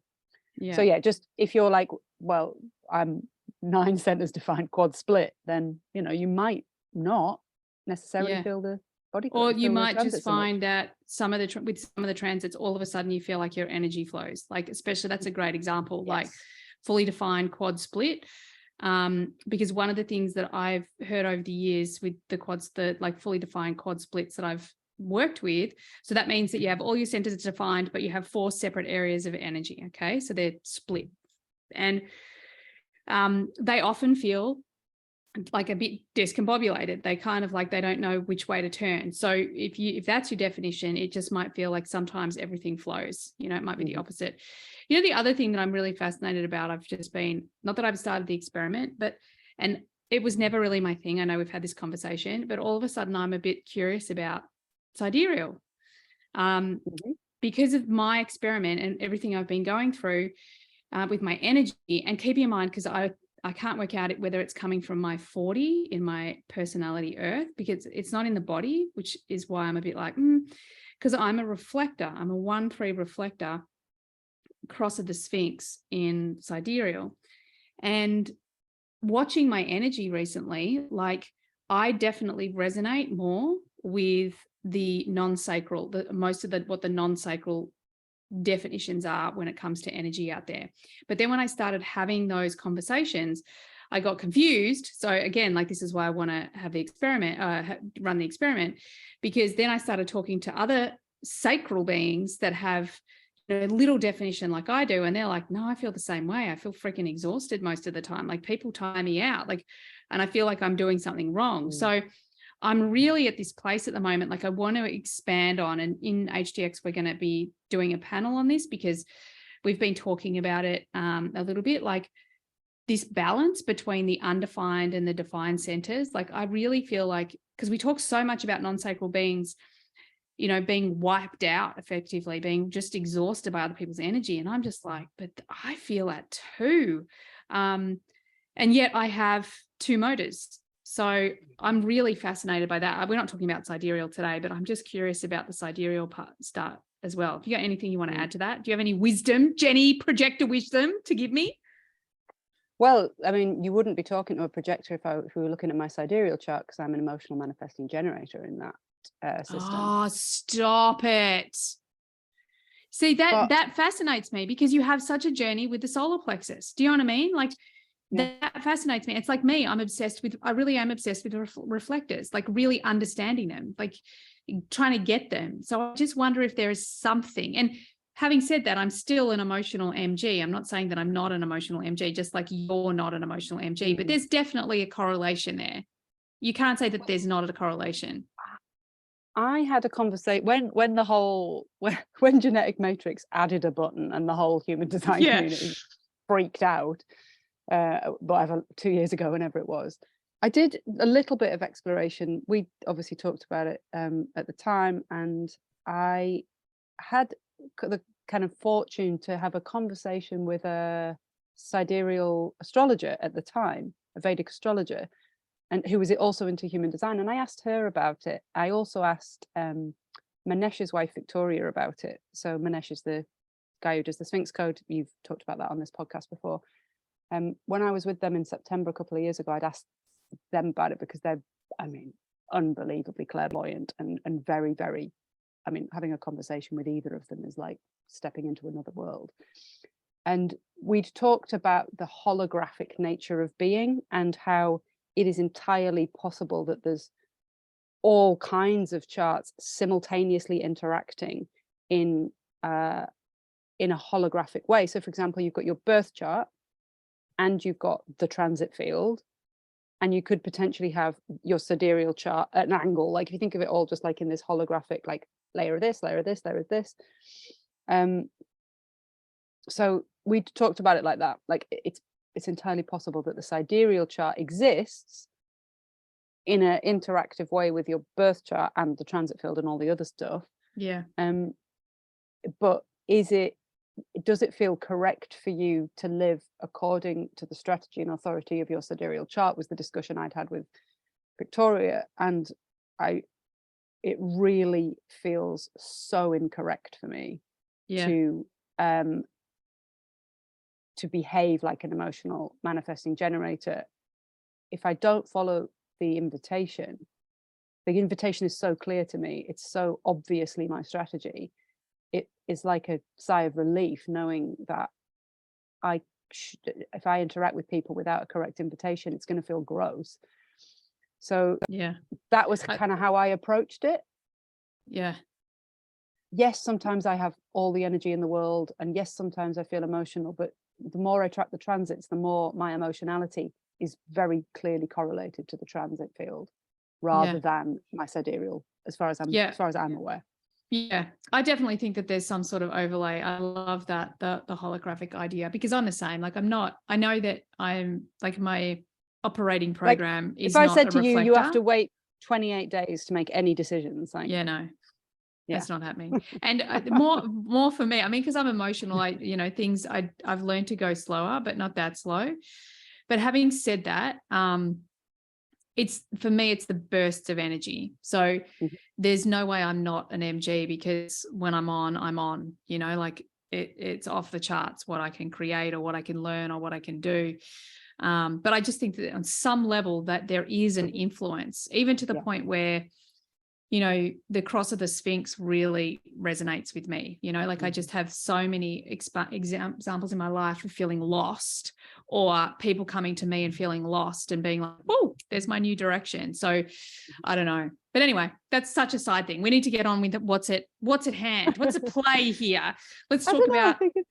So just if you're like, well, I'm 9 centers defined quad split, then you might not necessarily feel the body, or you might just find that with some of the transits, all of a sudden you feel like your energy flows, like, especially that's a great example, like fully defined quad split, because one of the things that I've heard over the years with the quads, the like fully defined quad splits that I've worked with, so that means that you have all your centers defined, but you have 4 separate areas of energy. Okay, so they're split, and they often feel like a bit discombobulated. They kind of like, they don't know which way to turn. So if that's your definition, it just might feel like sometimes everything flows, it might be the opposite. The other thing that I'm really fascinated about, I've just been, not that I've started the experiment, and it was never really my thing. I know we've had this conversation, but all of a sudden I'm a bit curious about sidereal, because of my experiment and everything I've been going through with my energy. And keep in mind, because I can't work out whether it's coming from my 40 in my personality earth, because it's not in the body, which is why I'm a bit like, because I'm a reflector. I'm a 1-3 reflector, cross of the Sphinx in sidereal. And watching my energy recently, like I definitely resonate more with the non-sacral, most of what the non-sacral definitions are when it comes to energy out there. But then when I started having those conversations, I got confused. So again, like, this is why I want to have the experiment, run the experiment, because then I started talking to other sacral beings that have a little definition like I do, and they're like, no, I feel the same way. I feel freaking exhausted most of the time. Like, people tire me out, like, and I feel like I'm doing something wrong. So I'm really at this place at the moment, like I want to expand on, and in HDX, we're going to be doing a panel on this, because we've been talking about it a little bit, like this balance between the undefined and the defined centers. Like, I really feel like, because we talk so much about non-sacral beings, being wiped out effectively, being just exhausted by other people's energy. And I'm just like, but I feel that too. And yet I have 2 motors. So I'm really fascinated by that. We're not talking about sidereal today, but I'm just curious about the sidereal start as well. If you got anything you want to add to that, do you have any wisdom, Jenni, projector wisdom to give me? Well, I mean, you wouldn't be talking to a projector if we were looking at my sidereal chart, because I'm an emotional manifesting generator in that system. Oh, stop it. See, that fascinates me, because you have such a journey with the solar plexus. Do you know what I mean? Like, that fascinates me. It's like me. I really am obsessed with reflectors, like really understanding them, like trying to get them. So I just wonder if there is something. And having said that, I'm still an emotional MG. I'm not saying that I'm not an emotional MG, just like you're not an emotional MG, but there's definitely a correlation there. You can't say that there's not a correlation. I had a conversation when Genetic Matrix added a button and the whole human design community freaked out, whatever, 2 years ago, whenever it was. I did a little bit of exploration. We obviously talked about it at the time, and I had the kind of fortune to have a conversation with a sidereal astrologer at the time, a Vedic astrologer, and who was also into human design. And I asked her about it. I also asked Manesh's wife, Victoria, about it. So Manesh is the guy who does the Sphinx Code. You've talked about that on this podcast before. When I was with them in September a couple of years ago, I'd asked them about it because they're, I mean, unbelievably clairvoyant and very, very, I mean, having a conversation with either of them is like stepping into another world. And we'd talked about the holographic nature of being and how it is entirely possible that there's all kinds of charts simultaneously interacting in a holographic way. So, for example, you've got your birth chart and you've got the transit field, and you could potentially have your sidereal chart at an angle. Like if you think of it all just like in this holographic, like layer of this, layer of this, layer of this. So we talked about it like that. Like it's entirely possible that the sidereal chart exists in an interactive way with your birth chart and the transit field and all the other stuff. Yeah. But does it feel correct for you to live according to the strategy and authority of your sidereal chart, was the discussion I'd had with Victoria. And it really feels so incorrect for me to behave like an emotional manifesting generator if I don't follow the invitation. The invitation is so clear to me. It's so obviously my strategy. It is like a sigh of relief knowing that if I interact with people without a correct invitation, it's going to feel gross. So that was kind of how I approached it. Yeah. Yes, sometimes I have all the energy in the world, and yes, sometimes I feel emotional, but the more I track the transits, the more my emotionality is very clearly correlated to the transit field rather than my sidereal, as far as I'm aware. Yeah, I definitely think that there's some sort of overlay. I love that, the holographic idea, because I'm the same. Like I know that I'm like, my operating program like, is if I not said a to reflector. you have to wait 28 days to make any decisions, like that's not happening. And more for me, I mean, because I'm emotional, things I've learned to go slower, but not that slow. But having said that, for me, it's the bursts of energy. So there's no way I'm not an MG, because when I'm on, like it's off the charts what I can create or what I can learn or what I can do. But I just think that on some level that there is an influence, even to the point where, the cross of the Sphinx really resonates with me. Like I just have so many examples in my life of feeling lost, or people coming to me and feeling lost and being like, oh, there's my new direction. So I don't know. But anyway, that's such a side thing. We need to get on with what's at hand. What's at play here? Let's talk about. I think it's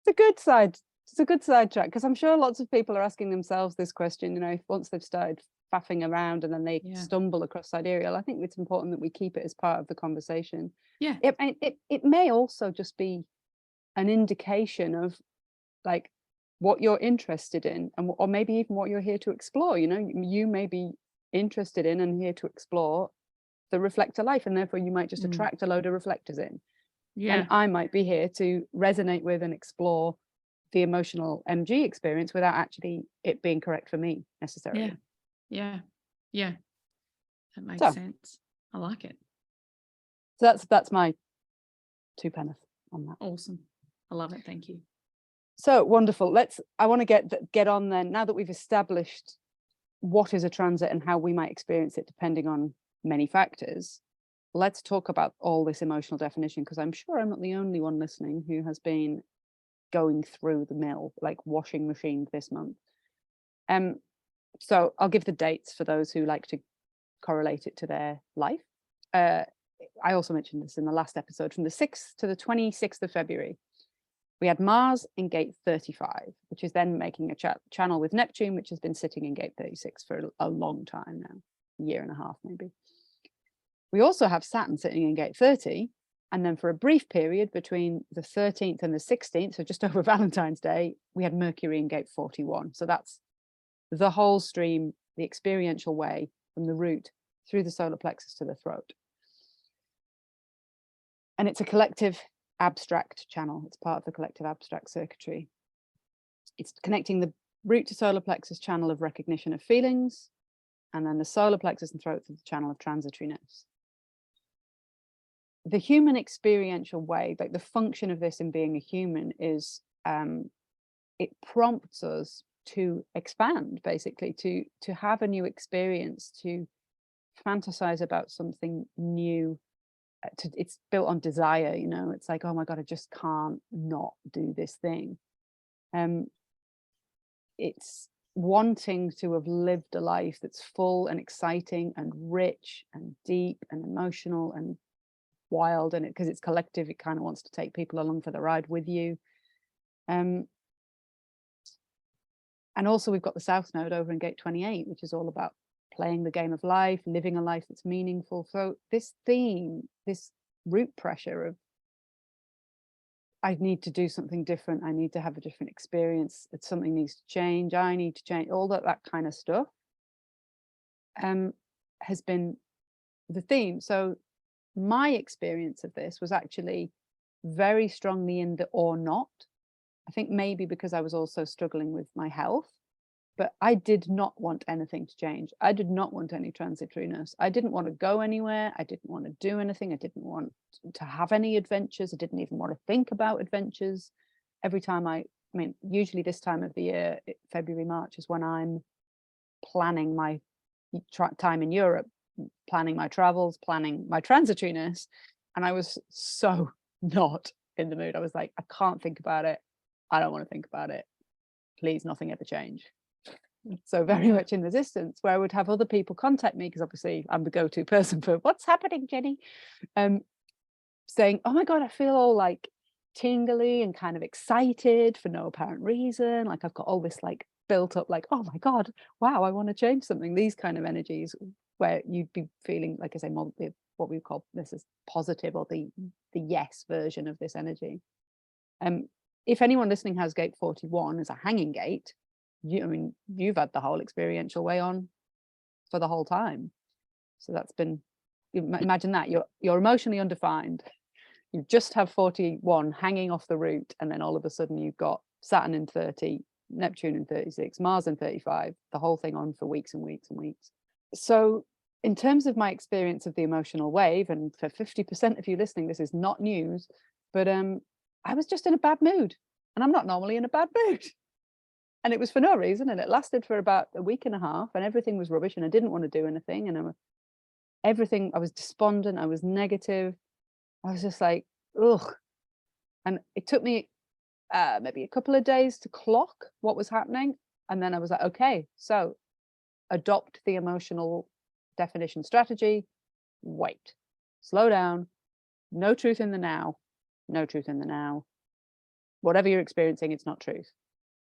a good side. It's a good sidetrack, because I'm sure lots of people are asking themselves this question, once they've started faffing around and then they stumble across sidereal. I think it's important that we keep it as part of the conversation. Yeah. It may also just be an indication of like what you're interested in, or maybe even what you're here to explore. You may be interested in and here to explore the reflector life, and therefore you might just attract a load of reflectors in. And I might be here to resonate with and explore the emotional MG experience without actually it being correct for me necessarily. Yeah. That makes sense. I like it. So that's my 2 pence on that. Awesome. I love it. Thank you. So wonderful. I want to get on then, now that we've established what is a transit and how we might experience it depending on many factors. Let's talk about all this emotional definition, because I'm sure I'm not the only one listening who has been going through the mill, like washing machine this month. So I'll give the dates for those who like to correlate it to their life. I also mentioned this in the last episode. From the 6th to the 26th of February, we had Mars in gate 35, which is then making a channel with Neptune, which has been sitting in gate 36 for a long time now, a year and a half maybe. We also have Saturn sitting in gate 30, and then for a brief period between the 13th and the 16th, so just over Valentine's Day, we had Mercury in gate 41. So that's the whole stream, the experiential way from the root through the solar plexus to the throat. And it's a collective abstract channel. It's part of the collective abstract circuitry. It's connecting the root to solar plexus channel of recognition of feelings, and then the solar plexus and throat to the channel of transitoriness. The human experiential way, like the function of this in being a human, is it prompts us to expand, basically, to have a new experience, to fantasize about something new. It's built on desire, you know. It's like, oh my God, I just can't not do this thing. It's wanting to have lived a life that's full and exciting and rich and deep and emotional and wild, and because it's collective, it kind of wants to take people along for the ride with you. And also we've got the South Node over in gate 28, which is all about playing the game of life, living a life that's meaningful. So this theme, this root pressure of I need to do something different, I need to have a different experience, that something needs to change, I need to change, all that kind of stuff has been the theme. So my experience of this was actually very strongly in the or not. I think maybe because I was also struggling with my health, but I did not want anything to change. I did not want any transitoriness. I didn't want to go anywhere. I didn't want to do anything. I didn't want to have any adventures. I didn't even want to think about adventures. Every time I mean, usually this time of the year, February, March, is when I'm planning my time in Europe, planning my travels, planning my transitoriness. And I was so not in the mood. I was like, I can't think about it. I don't want to think about it. Please, nothing ever change. So very much in resistance, where I would have other people contact me, because obviously I'm the go-to person for what's happening, Jenny, saying, oh my God, I feel all like tingly and kind of excited for no apparent reason. Like I've got all this like built up, like, oh my God, wow, I want to change something. These kind of energies where you'd be feeling, like I say, more what we call this as positive, or the yes version of this energy. If anyone listening has gate 41 as a hanging gate, you've had the whole experiential way on for the whole time. So that's been, imagine that you're emotionally undefined. You just have 41 hanging off the root, and then all of a sudden you've got Saturn in 30, Neptune in 36, Mars in 35, the whole thing on for weeks and weeks and weeks. So in terms of my experience of the emotional wave, and for 50% of you listening, this is not news, but I was just in a bad mood, and I'm not normally in a bad mood. And it was for no reason, and it lasted for about a week and a half, and everything was rubbish, and I didn't want to do anything, and I was despondent, I was negative, I was just like, ugh. And it took me maybe a couple of days to clock what was happening, and then I was like, okay, so adopt the emotional definition strategy, wait, slow down, no truth in the now, no truth in the now. Whatever you're experiencing, it's not truth.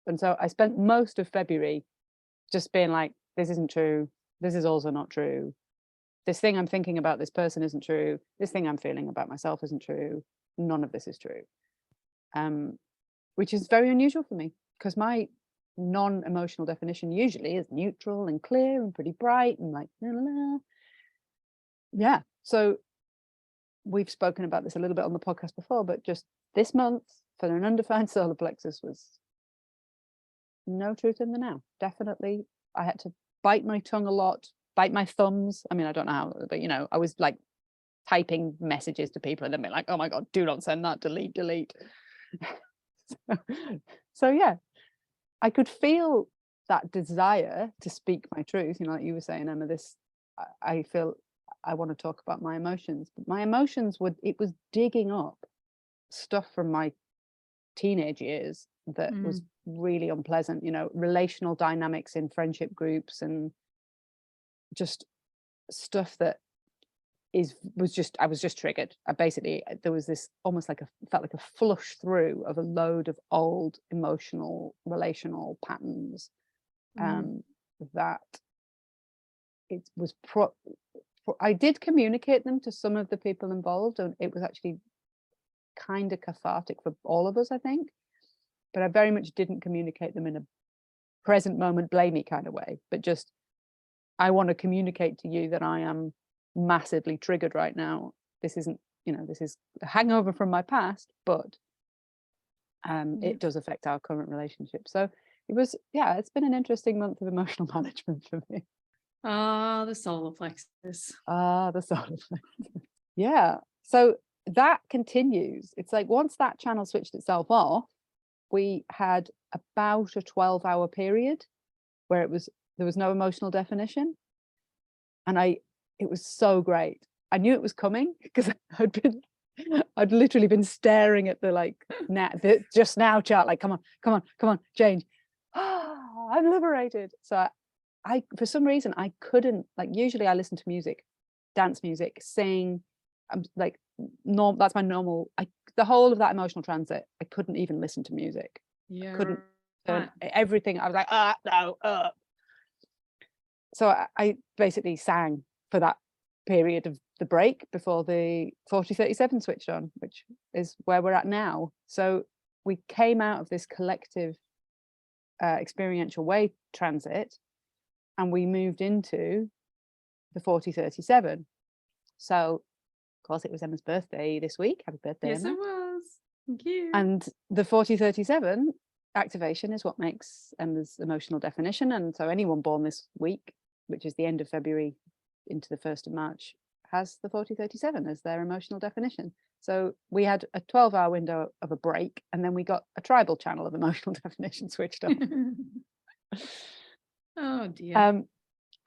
And so I spent most of February just being like, this isn't true. This is also not true. This thing I'm thinking about this person isn't true. This thing I'm feeling about myself isn't true. None of this is true. Which is very unusual for me, because my non-emotional definition usually is neutral and clear and pretty bright and like, la, la, la. Yeah. So we've spoken about this a little bit on the podcast before, but just this month for an undefined solar plexus was no truth in the now. Definitely, I had to bite my tongue a lot, bite my thumbs. I mean, I don't know how, but I was like typing messages to people and then be like, oh my God, do not send that, delete. So yeah, I could feel that desire to speak my truth, like you were saying, Emma, I feel I want to talk about my emotions, but my emotions it was digging up stuff from my teenage years that was really unpleasant, relational dynamics in friendship groups and just stuff that I was just triggered. There was this almost felt like a flush through of a load of old emotional relational patterns that it was I did communicate them to some of the people involved, and it was actually kind of cathartic for all of us, I think, but I very much didn't communicate them in a present moment blamey kind of way, but just, I want to communicate to you that I am massively triggered right now. This isn't, this is a hangover from my past, but it does affect our current relationship. So it's been an interesting month of emotional management for me. The solar plexus. The solar plexus. Yeah. So that continues. It's like once that channel switched itself off, we had about a 12-hour period where there was no emotional definition. And it was so great. I knew it was coming because I'd literally been staring at the just now chart, like, come on, change. I'm liberated. So I for some reason I couldn't, usually I listen to music, dance music, sing. I'm like, that's my normal. The whole of that emotional transit, I couldn't even listen to music. Yeah. I couldn't turn everything. I was like, no. So I basically sang for that period of the break before the 4037 switched on, which is where we're at now. So we came out of this collective experiential way transit and we moved into the 4037. So of course it was Emma's birthday this week. Happy birthday, yes, Emma. It was. Thank you. And the 4037 activation is what makes Emma's emotional definition. And so anyone born this week, which is the end of February into the 1st of March, has the 4037 as their emotional definition. So we had a 12-hour window of a break, and then we got a tribal channel of emotional definition switched on. Oh dear.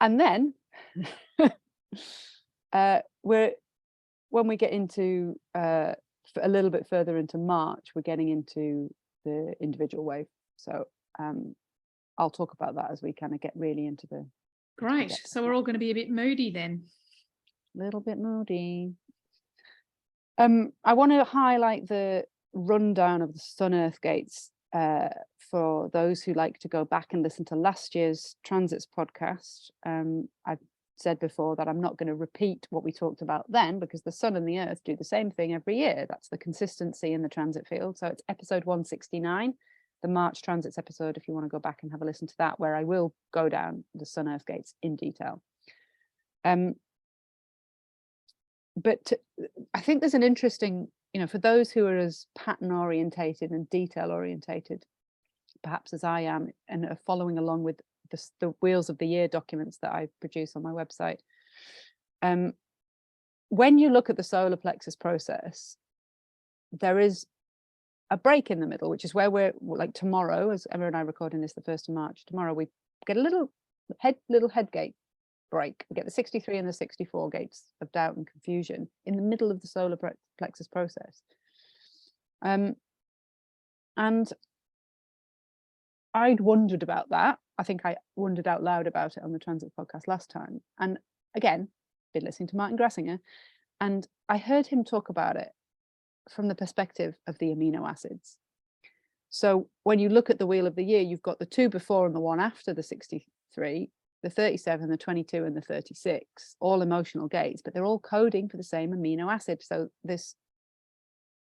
And then when we get into a little bit further into March, we're getting into the individual wave. So I'll talk about that as we kind of get really into the. Great. So we're all going to be a bit moody then. A little bit moody. I want to highlight the rundown of the Sun Earth gates for those who like to go back and listen to last year's Transits podcast. I've said before that I'm not going to repeat what we talked about then, because the Sun and the Earth do the same thing every year. That's the consistency in the transit field. So it's episode 169, the March transits episode, if you want to go back and have a listen to that, where I will go down the Sun Earth gates in detail. But I think there's an interesting, for those who are as pattern orientated and detail orientated, perhaps as I am, and are following along with the Wheels of the Year documents that I produce on my website. When you look at the solar plexus process, there is a break in the middle, which is where we're like tomorrow, as Emma and I are recording this the 1st of March, tomorrow we get a little head gate break. We get the 63 and the 64 gates of doubt and confusion in the middle of the solar plexus process. And I'd wondered about that. I think I wondered out loud about it on the Transit podcast last time. And again, been listening to Martin Grassinger, and I heard him talk about it from the perspective of the amino acids. So when you look at the Wheel of the Year, you've got the 2 before and the 1 after the 63, the 37, the 22, and the 36, all emotional gates, but they're all coding for the same amino acid. So this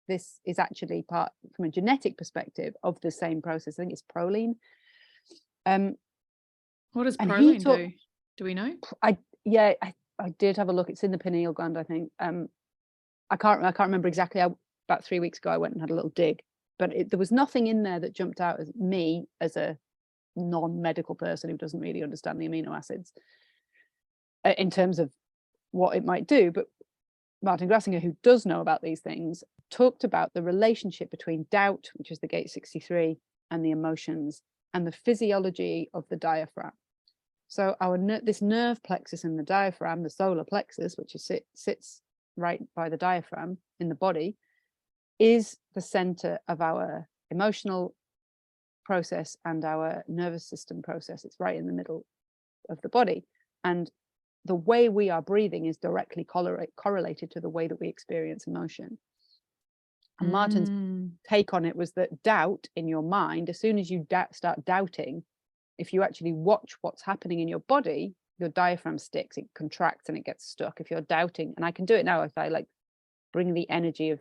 is actually part, from a genetic perspective, of the same process. I think it's proline. What does proline do? Do we know? I did have a look. It's in the pineal gland, I think. I can't remember exactly. About 3 weeks ago, I went and had a little dig, but there was nothing in there that jumped out as me as a non-medical person who doesn't really understand the amino acids in terms of what it might do. But Martin Grassinger, who does know about these things, talked about the relationship between doubt, which is the gate 63, and the emotions, and the physiology of the diaphragm. So this nerve plexus in the diaphragm, the solar plexus, which sits right by the diaphragm in the body, is the center of our emotional process and our nervous system process. It's right in the middle of the body. And the way we are breathing is directly correlated to the way that we experience emotion. And Martin's take on it was that doubt in your mind, as soon as you start doubting, if you actually watch what's happening in your body, your diaphragm sticks, it contracts and it gets stuck. If you're doubting, and I can do it now if I like bring the energy of,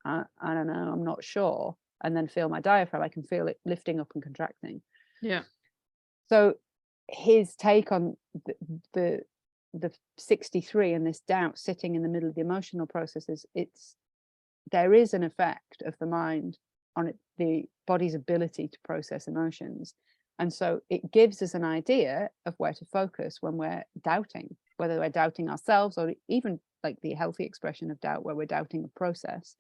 I don't know, I'm not sure, and then feel my diaphragm, I can feel it lifting up and contracting. Yeah. So his take on the 63 and this doubt sitting in the middle of the emotional processes, there is an effect of the mind on the body's ability to process emotions. And so it gives us an idea of where to focus when we're doubting, whether we're doubting ourselves or even like the healthy expression of doubt where we're doubting a process,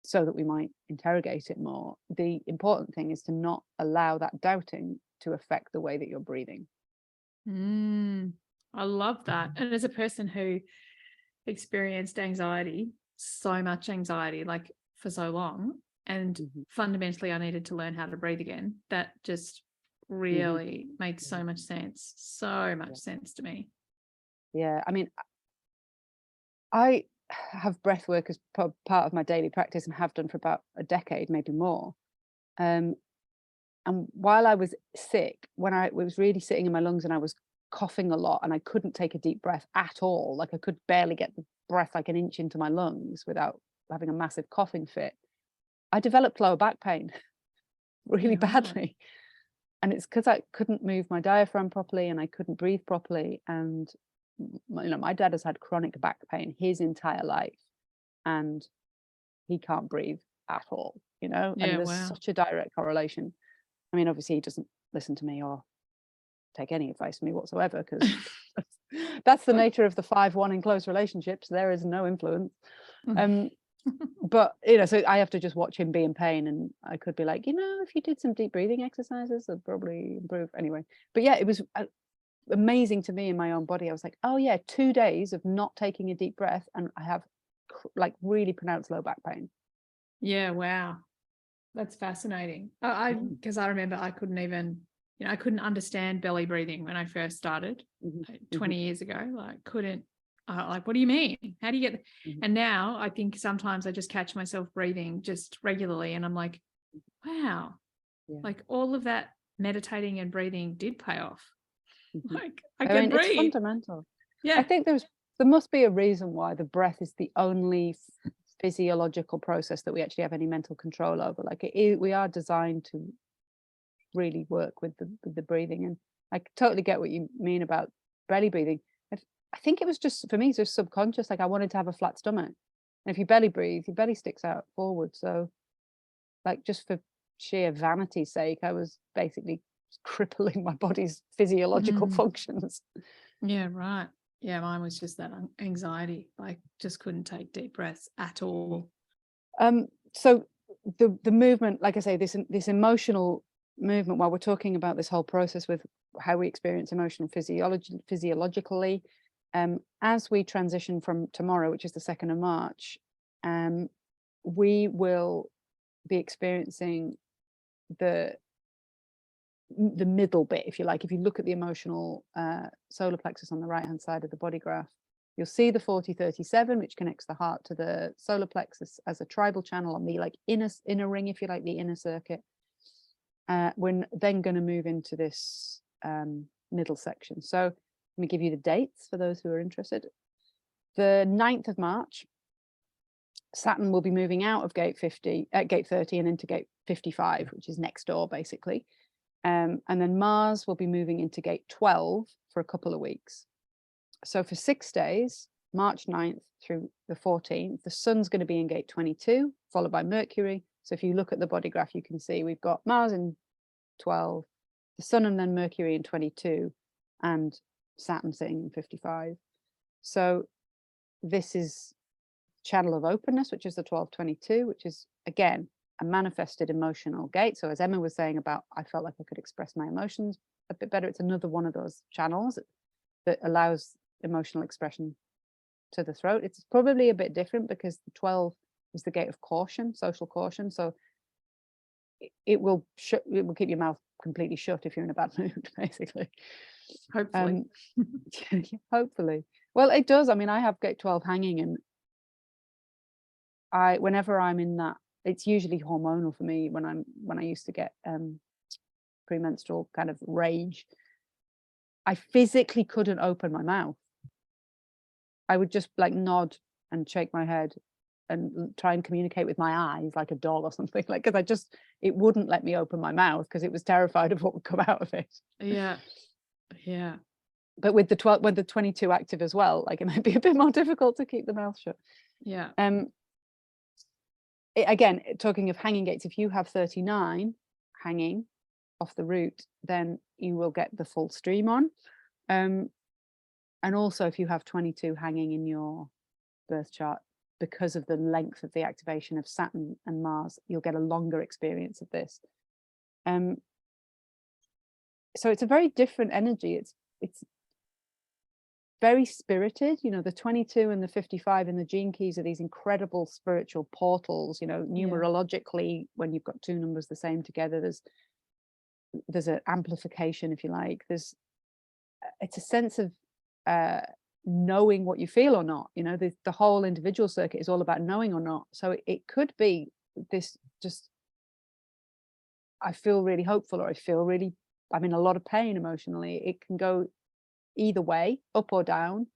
so that we might interrogate it more. The important thing is to not allow that doubting to affect the way that you're breathing. I love that. And as a person who experienced anxiety, so much anxiety, like for so long, and fundamentally I needed to learn how to breathe again, that just really makes so much sense. So much sense to me. Yeah, I mean, I have breath work as part of my daily practice and have done for about a decade, maybe more. And while I was sick, when it was really sitting in my lungs and I was coughing a lot and I couldn't take a deep breath at all, like I could barely get the breath like an inch into my lungs without having a massive coughing fit, I developed lower back pain really badly. And it's because I couldn't move my diaphragm properly and I couldn't breathe properly. And my dad has had chronic back pain his entire life and he can't breathe at all, and there's such a direct correlation. I mean, obviously he doesn't listen to me or take any advice from me whatsoever, because that's the nature of the 5-1 in close relationships. There is no influence. But so I have to just watch him be in pain, and I could be like, if you did some deep breathing exercises, that'd probably improve anyway. But yeah, it was amazing to me in my own body. I was like, oh yeah, 2 days of not taking a deep breath and I have like really pronounced low back pain. Yeah, wow, that's fascinating. Because I remember I couldn't even, I couldn't understand belly breathing when I first started 20 years ago. Like couldn't, like, what do you mean? How do you get and now I think sometimes I just catch myself breathing just regularly and I'm like, wow, like all of that meditating and breathing did pay off. Like I can breathe. It's fundamental. Yeah, I think there must be a reason why the breath is the only physiological process that we actually have any mental control over. Like we are designed to really work with the breathing, and I totally get what you mean about belly breathing. I think it was just, for me, it's just subconscious. Like I wanted to have a flat stomach, and if you belly breathe, your belly sticks out forward. So like just for sheer vanity's sake, I was basically crippling my body's physiological functions. Yeah, right. Yeah, mine was just that anxiety. Like just couldn't take deep breaths at all. So the movement, like I say, this emotional movement, while we're talking about this whole process with how we experience emotional physiologically, as we transition from tomorrow, which is the 2nd of March, we will be experiencing the middle bit, if you like. If you look at the emotional solar plexus on the right hand side of the body graph, you'll see the 4037, which connects the heart to the solar plexus as a tribal channel on the like inner ring, if you like, the inner circuit. We're then going to move into this middle section. So let me give you the dates for those who are interested. The 9th of March, Saturn will be moving out of gate 30 and into gate 55, which is next door basically. And then Mars will be moving into gate 12 for a couple of weeks. So for 6 days, March 9th through the 14th, the sun's going to be in gate 22, followed by Mercury. So if you look at the body graph, you can see we've got Mars in 12, the Sun and then Mercury in 22 and Saturn sitting in 55. So this is channel of openness, which is the 1222, which is again a manifested emotional gate. So as Emma was saying about, I felt like I could express my emotions a bit better. It's another one of those channels that allows emotional expression to the throat. It's probably a bit different because the 12 is the gate of caution, social caution. So it will keep your mouth completely shut if you're in a bad mood, basically. Hopefully. Hopefully. Well, it does. I mean, I have gate 12 hanging, and whenever I'm in that, it's usually hormonal for me when I used to get premenstrual kind of rage. I physically couldn't open my mouth. I would just like nod and shake my head and try and communicate with my eyes like a doll or something, like, because it wouldn't let me open my mouth because it was terrified of what would come out of it. Yeah. But with the 12, when the 22 active as well, like it might be a bit more difficult to keep the mouth shut. Yeah. Again, talking of hanging gates, if you have 39 hanging off the root, then you will get the full stream on. And also if you have 22 hanging in your birth chart, because of the length of the activation of Saturn and Mars, you'll get a longer experience of this. So it's a very different energy. It's very spirited. You know, the 22 and the 55 in the gene keys are these incredible spiritual portals. You know, numerologically, when you've got two numbers the same together, there's an amplification, if you like. It's a sense of knowing what you feel or not. You know, the whole individual circuit is all about knowing or not. So it could be this, just I feel really hopeful, or I'm in a lot of pain emotionally. It can go either way, up or down,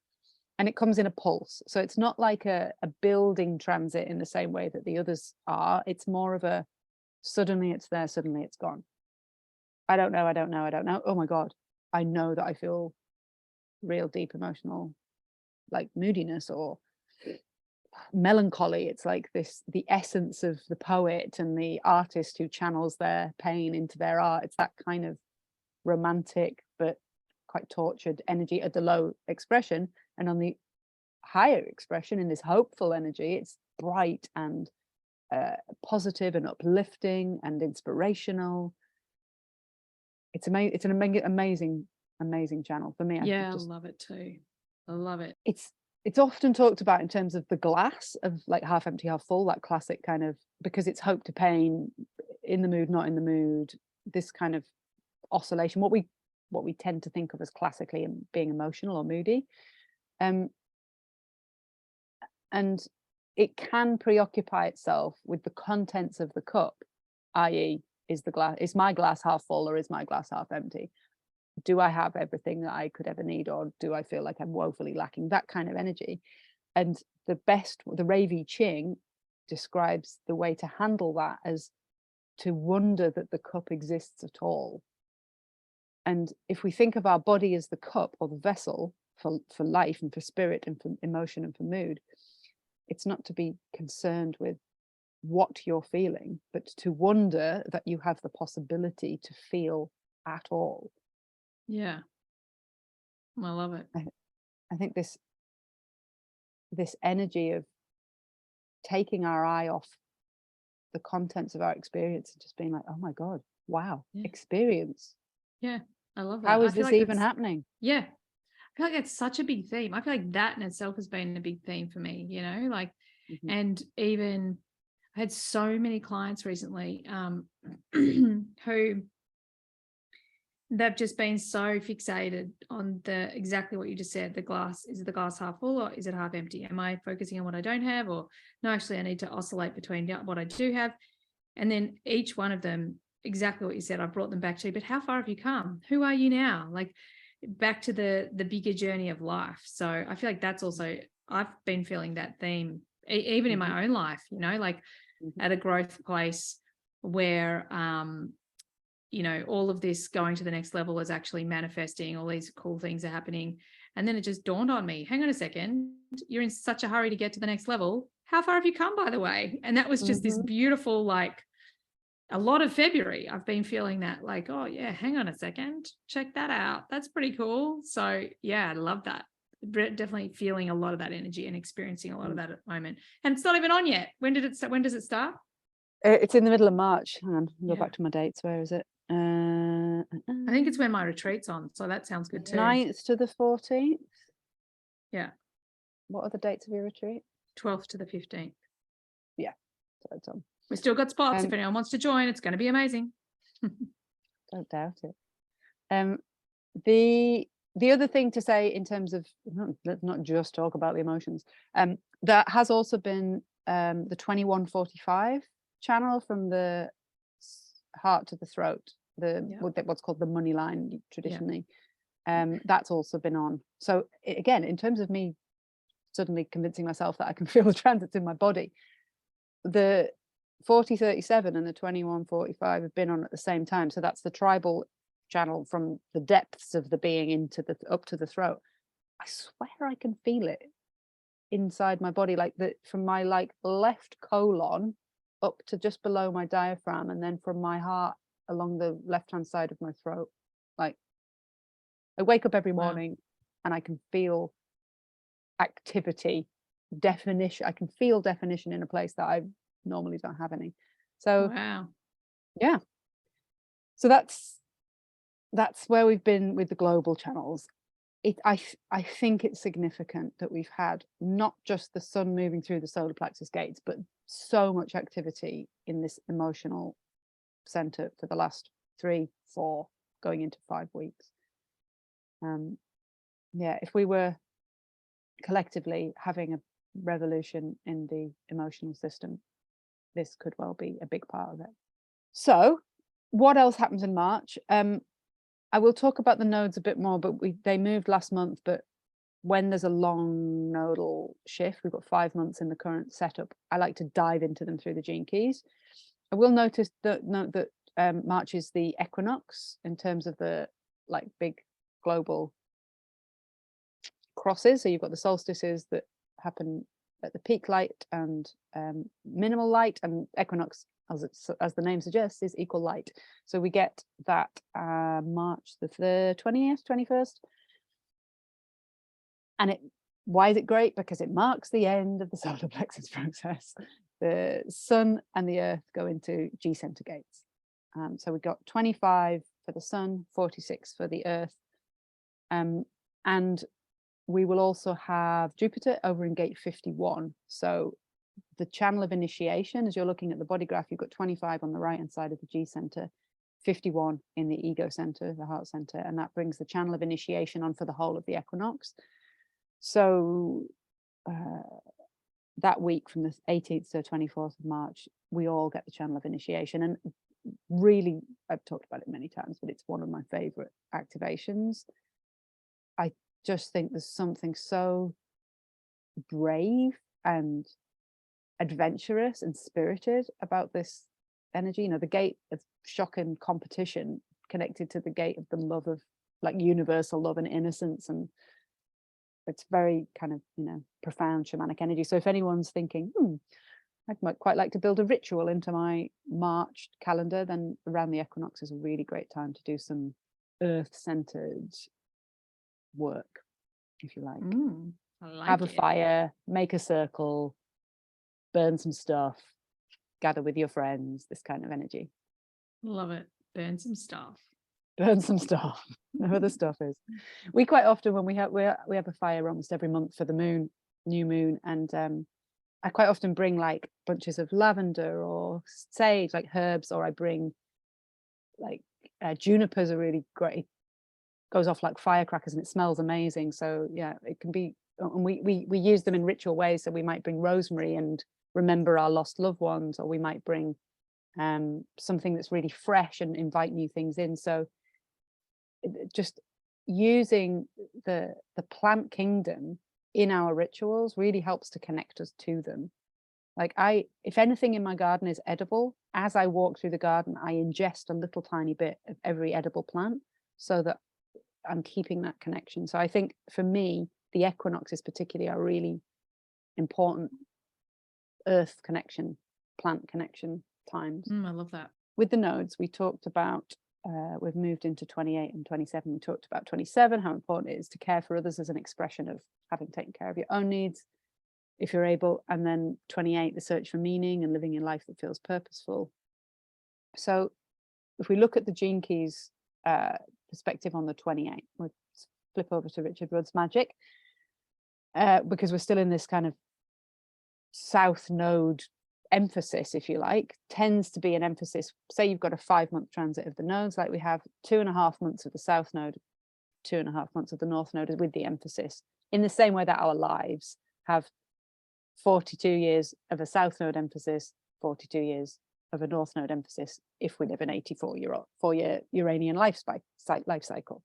and it comes in a pulse. So it's not like a building transit in the same way that the others are. It's more of a suddenly it's there, suddenly it's gone. I don't know. Oh my God, I know that I feel real deep emotional, like moodiness or melancholy. It's like the essence of the poet and the artist who channels their pain into their art. It's that kind of romantic but quite tortured energy at the low expression, and on the higher expression, in this hopeful energy, it's bright and positive and uplifting and inspirational. It's an amazing channel for me. I love it too. I love it. It's often talked about in terms of the glass of like half empty, half full, that classic kind of, because it's hope to pain, in the mood, not in the mood, this kind of oscillation, what we tend to think of as classically being emotional or moody. And it can preoccupy itself with the contents of the cup, i.e., is my glass half full or is my glass half empty? Do I have everything that I could ever need, or do I feel like I'm woefully lacking? That kind of energy. And the Rave I Ching describes the way to handle that as to wonder that the cup exists at all. And if we think of our body as the cup or the vessel for life and for spirit and for emotion and for mood, it's not to be concerned with what you're feeling, but to wonder that you have the possibility to feel at all. Yeah, I love it. I think this energy of taking our eye off the contents of our experience and just being like, oh my God, wow, experience. Yeah, I love that. How is this even happening? Yeah, I feel like it's such a big theme. I feel like that in itself has been a big theme for me, you know, like, and even I had so many clients recently who they've just been so fixated on exactly what you just said. The glass, is the glass half full or is it half empty? Am I focusing on what I don't have, or no, actually I need to oscillate between what I do have? And then each one of them, exactly what you said, I brought them back to, but how far have you come? Who are you now? Like back to the bigger journey of life. So I feel like that's also, I've been feeling that theme even in my own life, you know, like at a growth place where, you know, all of this going to the next level is actually manifesting, all these cool things are happening. And then it just dawned on me, hang on a second, you're in such a hurry to get to the next level. How far have you come, by the way? And that was just this beautiful, like, a lot of February, I've been feeling that like, oh yeah, hang on a second, check that out. That's pretty cool. So yeah, I love that. Definitely feeling a lot of that energy and experiencing a lot of that at the moment. And it's not even on yet. When did it start? When does it start? It's in the middle of March. Hang on, go back to my dates. Where is it? I think it's when my retreat's on. So that sounds good too. 9th to the 14th. Yeah. What are the dates of your retreat? 12th to the 15th. Yeah. So it's on. We still got spots. If anyone wants to join, it's going to be amazing. Don't doubt it. The other thing to say in terms of, let's not just talk about the emotions, that has also been the 2145 channel from the heart to the throat, what's called the money line traditionally. That's also been on. So again, in terms of me suddenly convincing myself that I can feel the transits in my body, the 4037 and the 2145 have been on at the same time. So that's the tribal channel from the depths of the being into the up to the throat. I swear I can feel it inside my body, like from my left colon up to just below my diaphragm, and then from my heart along the left hand side of my throat. Like I wake up every morning and I can feel activity, definition. I can feel definition in a place that I normally don't have any. So yeah, so that's where we've been with the global channels. I think it's significant that we've had not just the sun moving through the solar plexus gates, but so much activity in this emotional center for the last 3, 4, going into 5 weeks. If we were collectively having a revolution in the emotional system, this could well be a big part of it. So what else happens in March? I will talk about the nodes a bit more, but they moved last month. But when there's a long nodal shift, we've got 5 months in the current setup, I like to dive into them through the gene keys. I will note that March is the equinox in terms of the big global crosses. So you've got the solstices that happen at the peak light and minimal light, and equinox, as the name suggests, is equal light. So we get that March the 20th, 21st. And why is it great? Because it marks the end of the solar plexus process. The sun and the earth go into G center gates. So we've got 25 for the sun, 46 for the earth. And we will also have Jupiter over in gate 51. So the channel of initiation, as you're looking at the body graph, you've got 25 on the right hand side of the G center, 51 in the ego center, the heart center, and that brings the channel of initiation on for the whole of the equinox. So that week from the 18th to 24th of March, we all get the channel of initiation. And really, I've talked about it many times, but it's one of my favorite activations. I just think there's something so brave and adventurous and spirited about this energy. You know, the gate of shock and competition connected to the gate of the love of universal love and innocence, and it's very kind of profound shamanic energy. So if anyone's thinking I might quite like to build a ritual into my March calendar, then around the equinox is a really great time to do some earth-centered work, if you like. Have a fire, make a circle, burn some stuff, gather with your friends, this kind of energy. Love it. Burn some stuff. Whatever the stuff is. We quite often, when we have a fire almost every month for the new moon, and I quite often bring bunches of lavender or sage, herbs, or I bring junipers are really great. It goes off like firecrackers and it smells amazing. So yeah, it can be, and we use them in ritual ways. So we might bring rosemary and remember our lost loved ones, or we might bring something that's really fresh and invite new things in. So just using the plant kingdom in our rituals really helps to connect us to them. If anything in my garden is edible, as I walk through the garden, I ingest a little tiny bit of every edible plant so that I'm keeping that connection. So I think for me, the equinoxes particularly are really important earth connection, plant connection times. I love that. with the nodes, we talked about, we've moved into 28 and 27. We talked about 27, how important it is to care for others as an expression of having taken care of your own needs, if you're able. And then 28, the search for meaning and living a life that feels purposeful. So if we look at the Gene Keys perspective on the 28, we'll flip over to Richard Rudd's magic, because we're still in this kind of south node emphasis, if you like, tends to be an emphasis. Say you've got a 5-month transit of the nodes, like we have 2.5 months of the south node, 2.5 months of the north node, with the emphasis, in the same way that our lives have 42 years of a south node emphasis, 42 years of a north node emphasis, if we live an 84-year Uranian life cycle.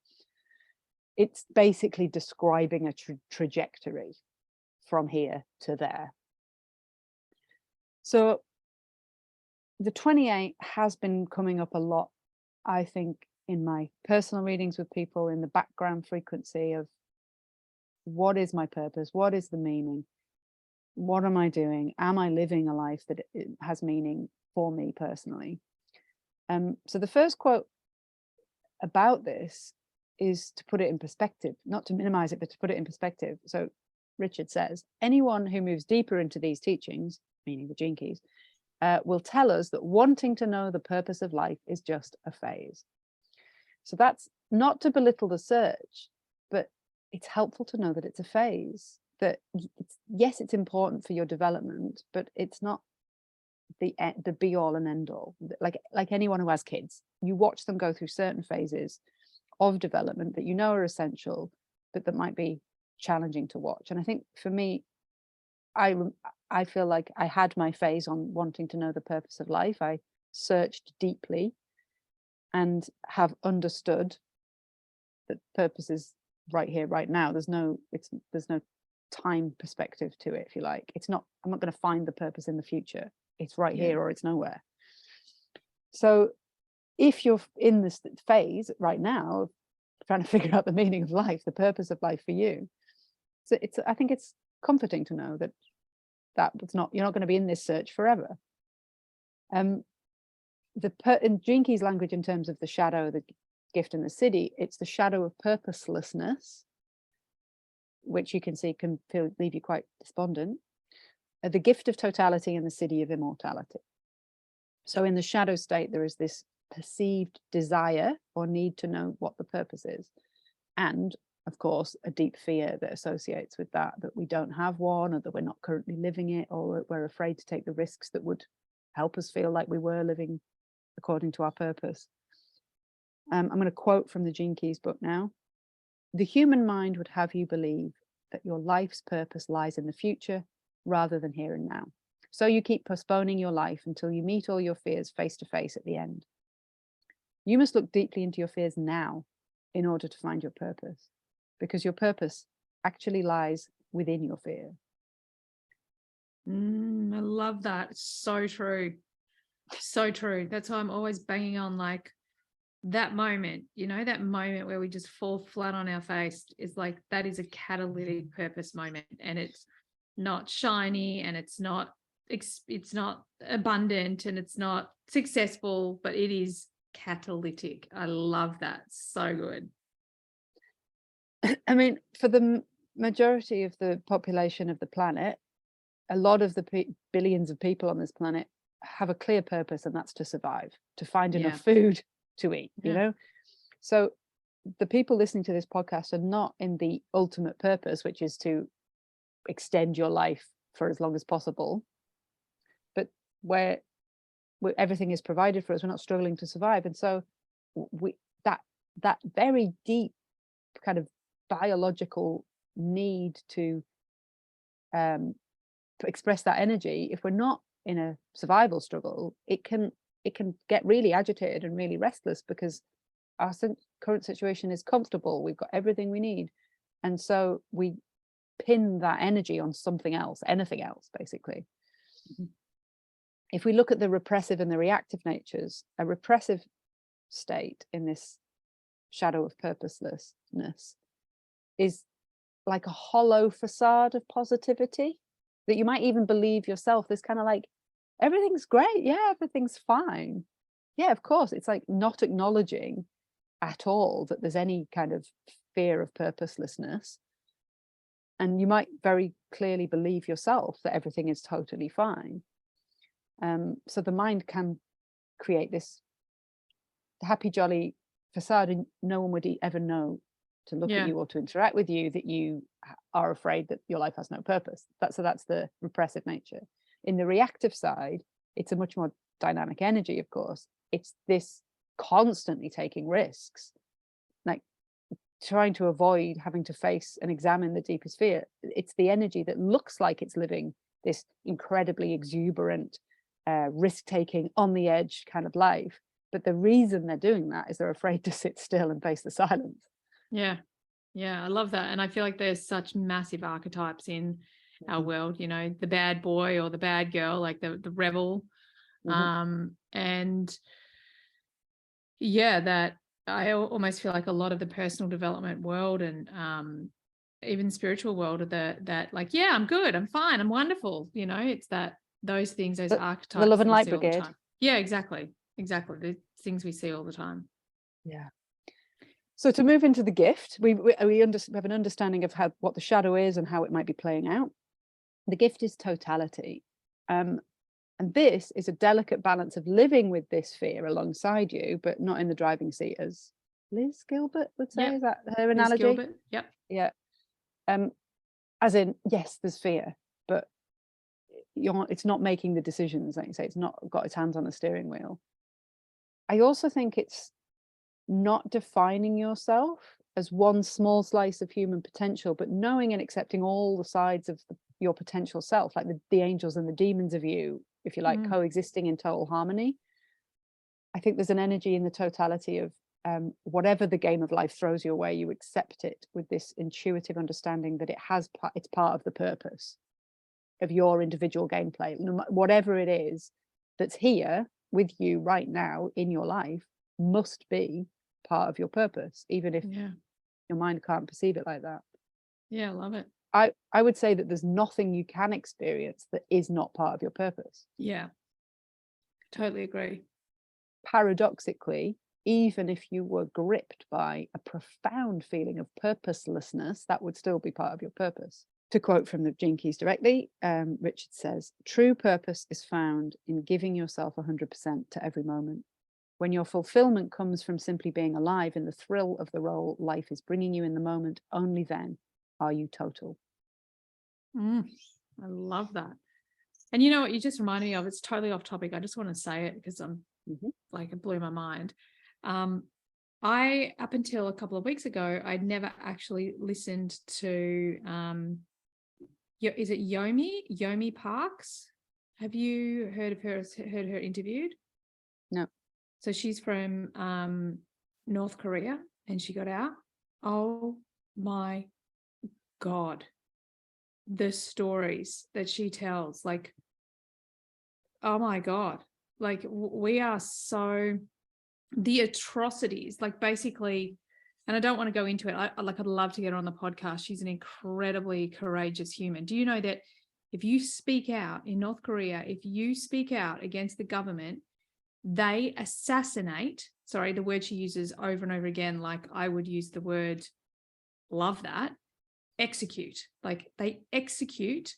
It's basically describing a trajectory from here to there. So the 28 has been coming up a lot, I think, in my personal readings with people, in the background frequency of what is my purpose? What is the meaning? What am I doing? Am I living a life that has meaning for me personally? So the first quote about this is to put it in perspective, not to minimize it, but to put it in perspective. So Richard says, anyone who moves deeper into these teachings, meaning the Gene Keys, will tell us that wanting to know the purpose of life is just a phase. So that's not to belittle the search, but it's helpful to know that it's a phase, that yes, it's important for your development, but it's not the be all and end all. Like anyone who has kids, you watch them go through certain phases of development that you know are essential, but that might be challenging to watch. And I think for me, I feel like I had my phase on wanting to know the purpose of life. I searched deeply and have understood that purpose is right here, right now. There's no time perspective to it, if you like. It's not, I'm not going to find the purpose in the future. It's right here or it's nowhere. So if you're in this phase right now, trying to figure out the meaning of life, the purpose of life for you, so I think it's comforting to know that you're not going to be in this search forever. In Gene Keys language, in terms of the shadow, the gift, and the city, it's the shadow of purposelessness, which you can see can leave you quite despondent. The gift of totality and the city of immortality. So in the shadow state, there is this perceived desire or need to know what the purpose is. And of course, a deep fear that associates with that we don't have one, or that we're not currently living it, or we're afraid to take the risks that would help us feel like we were living according to our purpose. I'm going to quote from the Gene Keys book now. The human mind would have you believe that your life's purpose lies in the future rather than here and now. So you keep postponing your life until you meet all your fears face to face at the end. You must look deeply into your fears now in order to find your purpose, because your purpose actually lies within your fear. I love that. It's so true. So true. That's why I'm always banging on, like, that moment, that moment where we just fall flat on our face is like, that is a catalytic purpose moment. And it's not shiny, and it's not abundant, and it's not successful, but it is catalytic. I love that. So good. I mean, for the majority of the population of the planet, a lot of the billions of people on this planet have a clear purpose, and that's to survive, to find enough food to eat, So the people listening to this podcast are not in the ultimate purpose, which is to extend your life for as long as possible, but where everything is provided for us, we're not struggling to survive. And so that very deep kind of biological need to express that energy, if we're not in a survival struggle, it can get really agitated and really restless, because our current situation is comfortable. We've got everything we need, and so we pin that energy on something else, anything else, basically. Mm-hmm. If we look at the repressive and the reactive natures, a repressive state in this shadow of purposelessness is like a hollow facade of positivity that you might even believe yourself. This kind of like, everything's great, everything's fine, Yeah, of course. It's like not acknowledging at all that there's any kind of fear of purposelessness. And you might very clearly believe yourself that everything is totally fine. So the mind can create this happy, jolly facade, and no one would ever know to look at you or to interact with you that you are afraid that your life has no purpose. That's the repressive nature. In the reactive side, it's a much more dynamic energy, of course. It's this constantly taking risks, like trying to avoid having to face and examine the deepest fear. It's the energy that looks like it's living this incredibly exuberant, risk-taking, on the edge kind of life. But the reason they're doing that is they're afraid to sit still and face the silence. Yeah. I love that. And I feel like there's such massive archetypes in our world, you know, the bad boy or the bad girl, like the rebel. And yeah, that I almost feel like a lot of the personal development world and even spiritual world are that like, yeah, I'm good, I'm fine, I'm wonderful. You know, it's those things, those archetypes. The love and light brigade. Yeah, exactly. The things we see all the time. Yeah. So to move into the gift, we have an understanding of what the shadow is and how it might be playing out. The gift is totality. And this is a delicate balance of living with this fear alongside you, but not in the driving seat, as Liz Gilbert would say. Yep. Is that her analogy? Liz Gilbert. Yep. Yeah. As in, yes, there's fear, but it's not making the decisions, like you say. It's not got its hands on the steering wheel. I also think it's not defining yourself as one small slice of human potential, but knowing and accepting all the sides of your potential self, like the angels and the demons of you, if you like, coexisting in total harmony. I think there's an energy in the totality of whatever the game of life throws your way, you accept it with this intuitive understanding that it's part of the purpose of your individual gameplay. Whatever it is that's here with you right now in your life must be part of your purpose, even if your mind can't perceive it like that. Yeah, I love it. I would say that there's nothing you can experience that is not part of your purpose. Yeah, totally agree. Paradoxically, even if you were gripped by a profound feeling of purposelessness, that would still be part of your purpose. To quote from the Gene Keys directly, Richard says, "True purpose is found in giving yourself 100% to every moment. When your fulfillment comes from simply being alive in the thrill of the role life is bringing you in the moment, only then are you total." I love that. And you know what you just reminded me of? It's totally off topic. I just want to say it because I'm like, it blew my mind. I, up until a couple of weeks ago, I'd never actually listened to, is it Yomi Parks? Have you heard of her, heard her interviewed? No. So she's from North Korea and she got out. Oh my God. The stories that she tells, like, oh my God, like we are so, the atrocities, like basically, and I don't want to go into it. I'd love to get her on the podcast. She's an incredibly courageous human. Do you know that if you speak out in North Korea, if you speak out against the government, they assassinate, sorry, the word she uses over and over again, like I would use the word, love that, execute, like they execute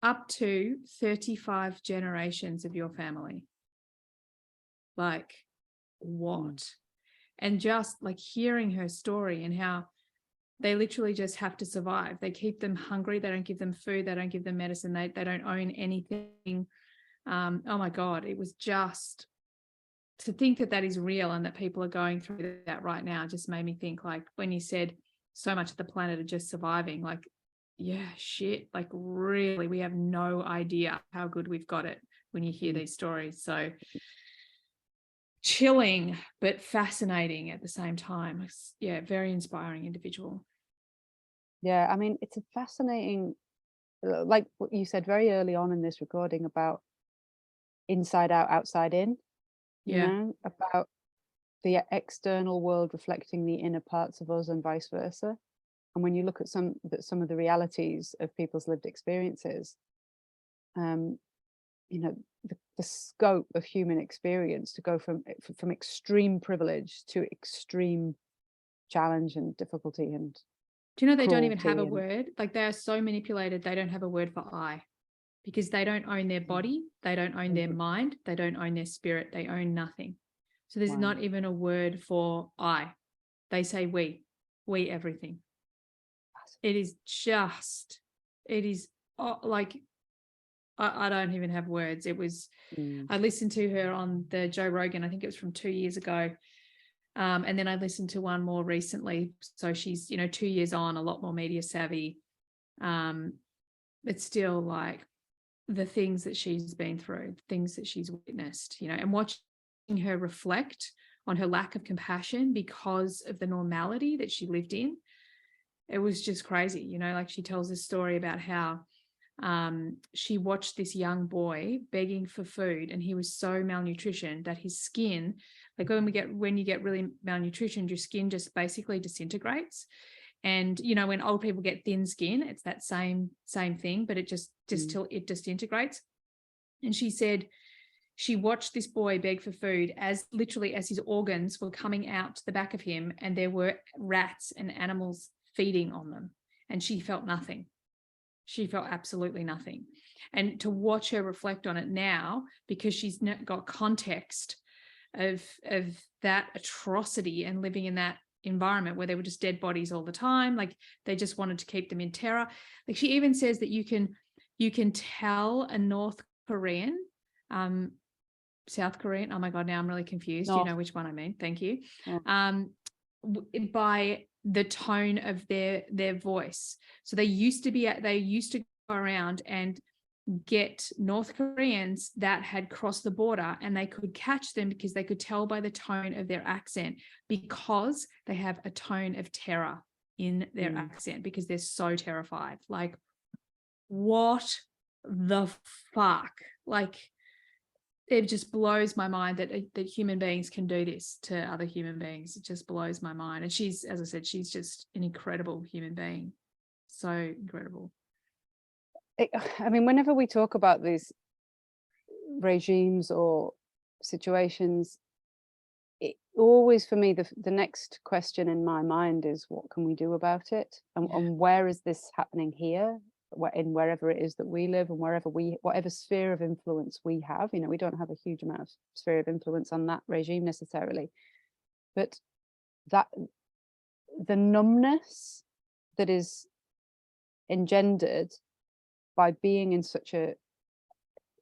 up to 35 generations of your family. Like what? And just like hearing her story and how they literally just have to survive. They keep them hungry. They don't give them food. They don't give them medicine. They don't own anything. Oh my God. It was just, to think that is real and that people are going through that right now just made me think, like when you said so much of the planet are just surviving, like, yeah, shit, like really, we have no idea how good we've got it when you hear these stories. So chilling, but fascinating at the same time. Yeah, very inspiring individual. Yeah, I mean, it's a fascinating, like what you said very early on in this recording about inside out, outside in, you know, about the external world reflecting the inner parts of us and vice versa. And when you look at some of the realities of people's lived experiences, you know, the scope of human experience to go from extreme privilege to extreme challenge and difficulty and do you know they don't even cruelty have a word? Like, they are so manipulated, they don't have a word for I, because they don't own their body, they don't own their mind, they don't own their spirit, they own nothing. So there's not even a word for I. They say we everything. It is like, I don't even have words. It was, I listened to her on the Joe Rogan, I think it was from 2 years ago. And then I listened to one more recently. So she's, 2 years on, a lot more media savvy. It's still like the things that she's been through, things that she's witnessed, and watching her reflect on her lack of compassion because of the normality that she lived in. It was just crazy, like she tells this story about how she watched this young boy begging for food, and he was so malnutrition that his skin, like when you get really malnutrition, your skin just basically disintegrates. And when old people get thin skin, it's that same thing, but it just till it disintegrates. And she said she watched this boy beg for food as his organs were coming out the back of him, and there were rats and animals feeding on them, and she felt nothing. She felt absolutely nothing. And to watch her reflect on it now, because she's got context of that atrocity and living in that environment where there were just dead bodies all the time, like they just wanted to keep them in terror. Like she even says that you can tell a North Korean, South Korean, oh my God, now I'm really confused. You know which one I mean. Thank you. By the tone of their voice. So they used to go around and get North Koreans that had crossed the border, and they could catch them because they could tell by the tone of their accent, because they have a tone of terror in their accent, because they're so terrified. Like, what the fuck? Like, it just blows my mind that human beings can do this to other human beings. It just blows my mind. And she's, as I said, she's just an incredible human being. So incredible. I mean, whenever we talk about these regimes or situations, it always, for me, the next question in my mind is, what can we do about it? And where is this happening here? In wherever it is that we live, and whatever sphere of influence we have, we don't have a huge amount of sphere of influence on that regime necessarily, but that the numbness that is engendered by being in such a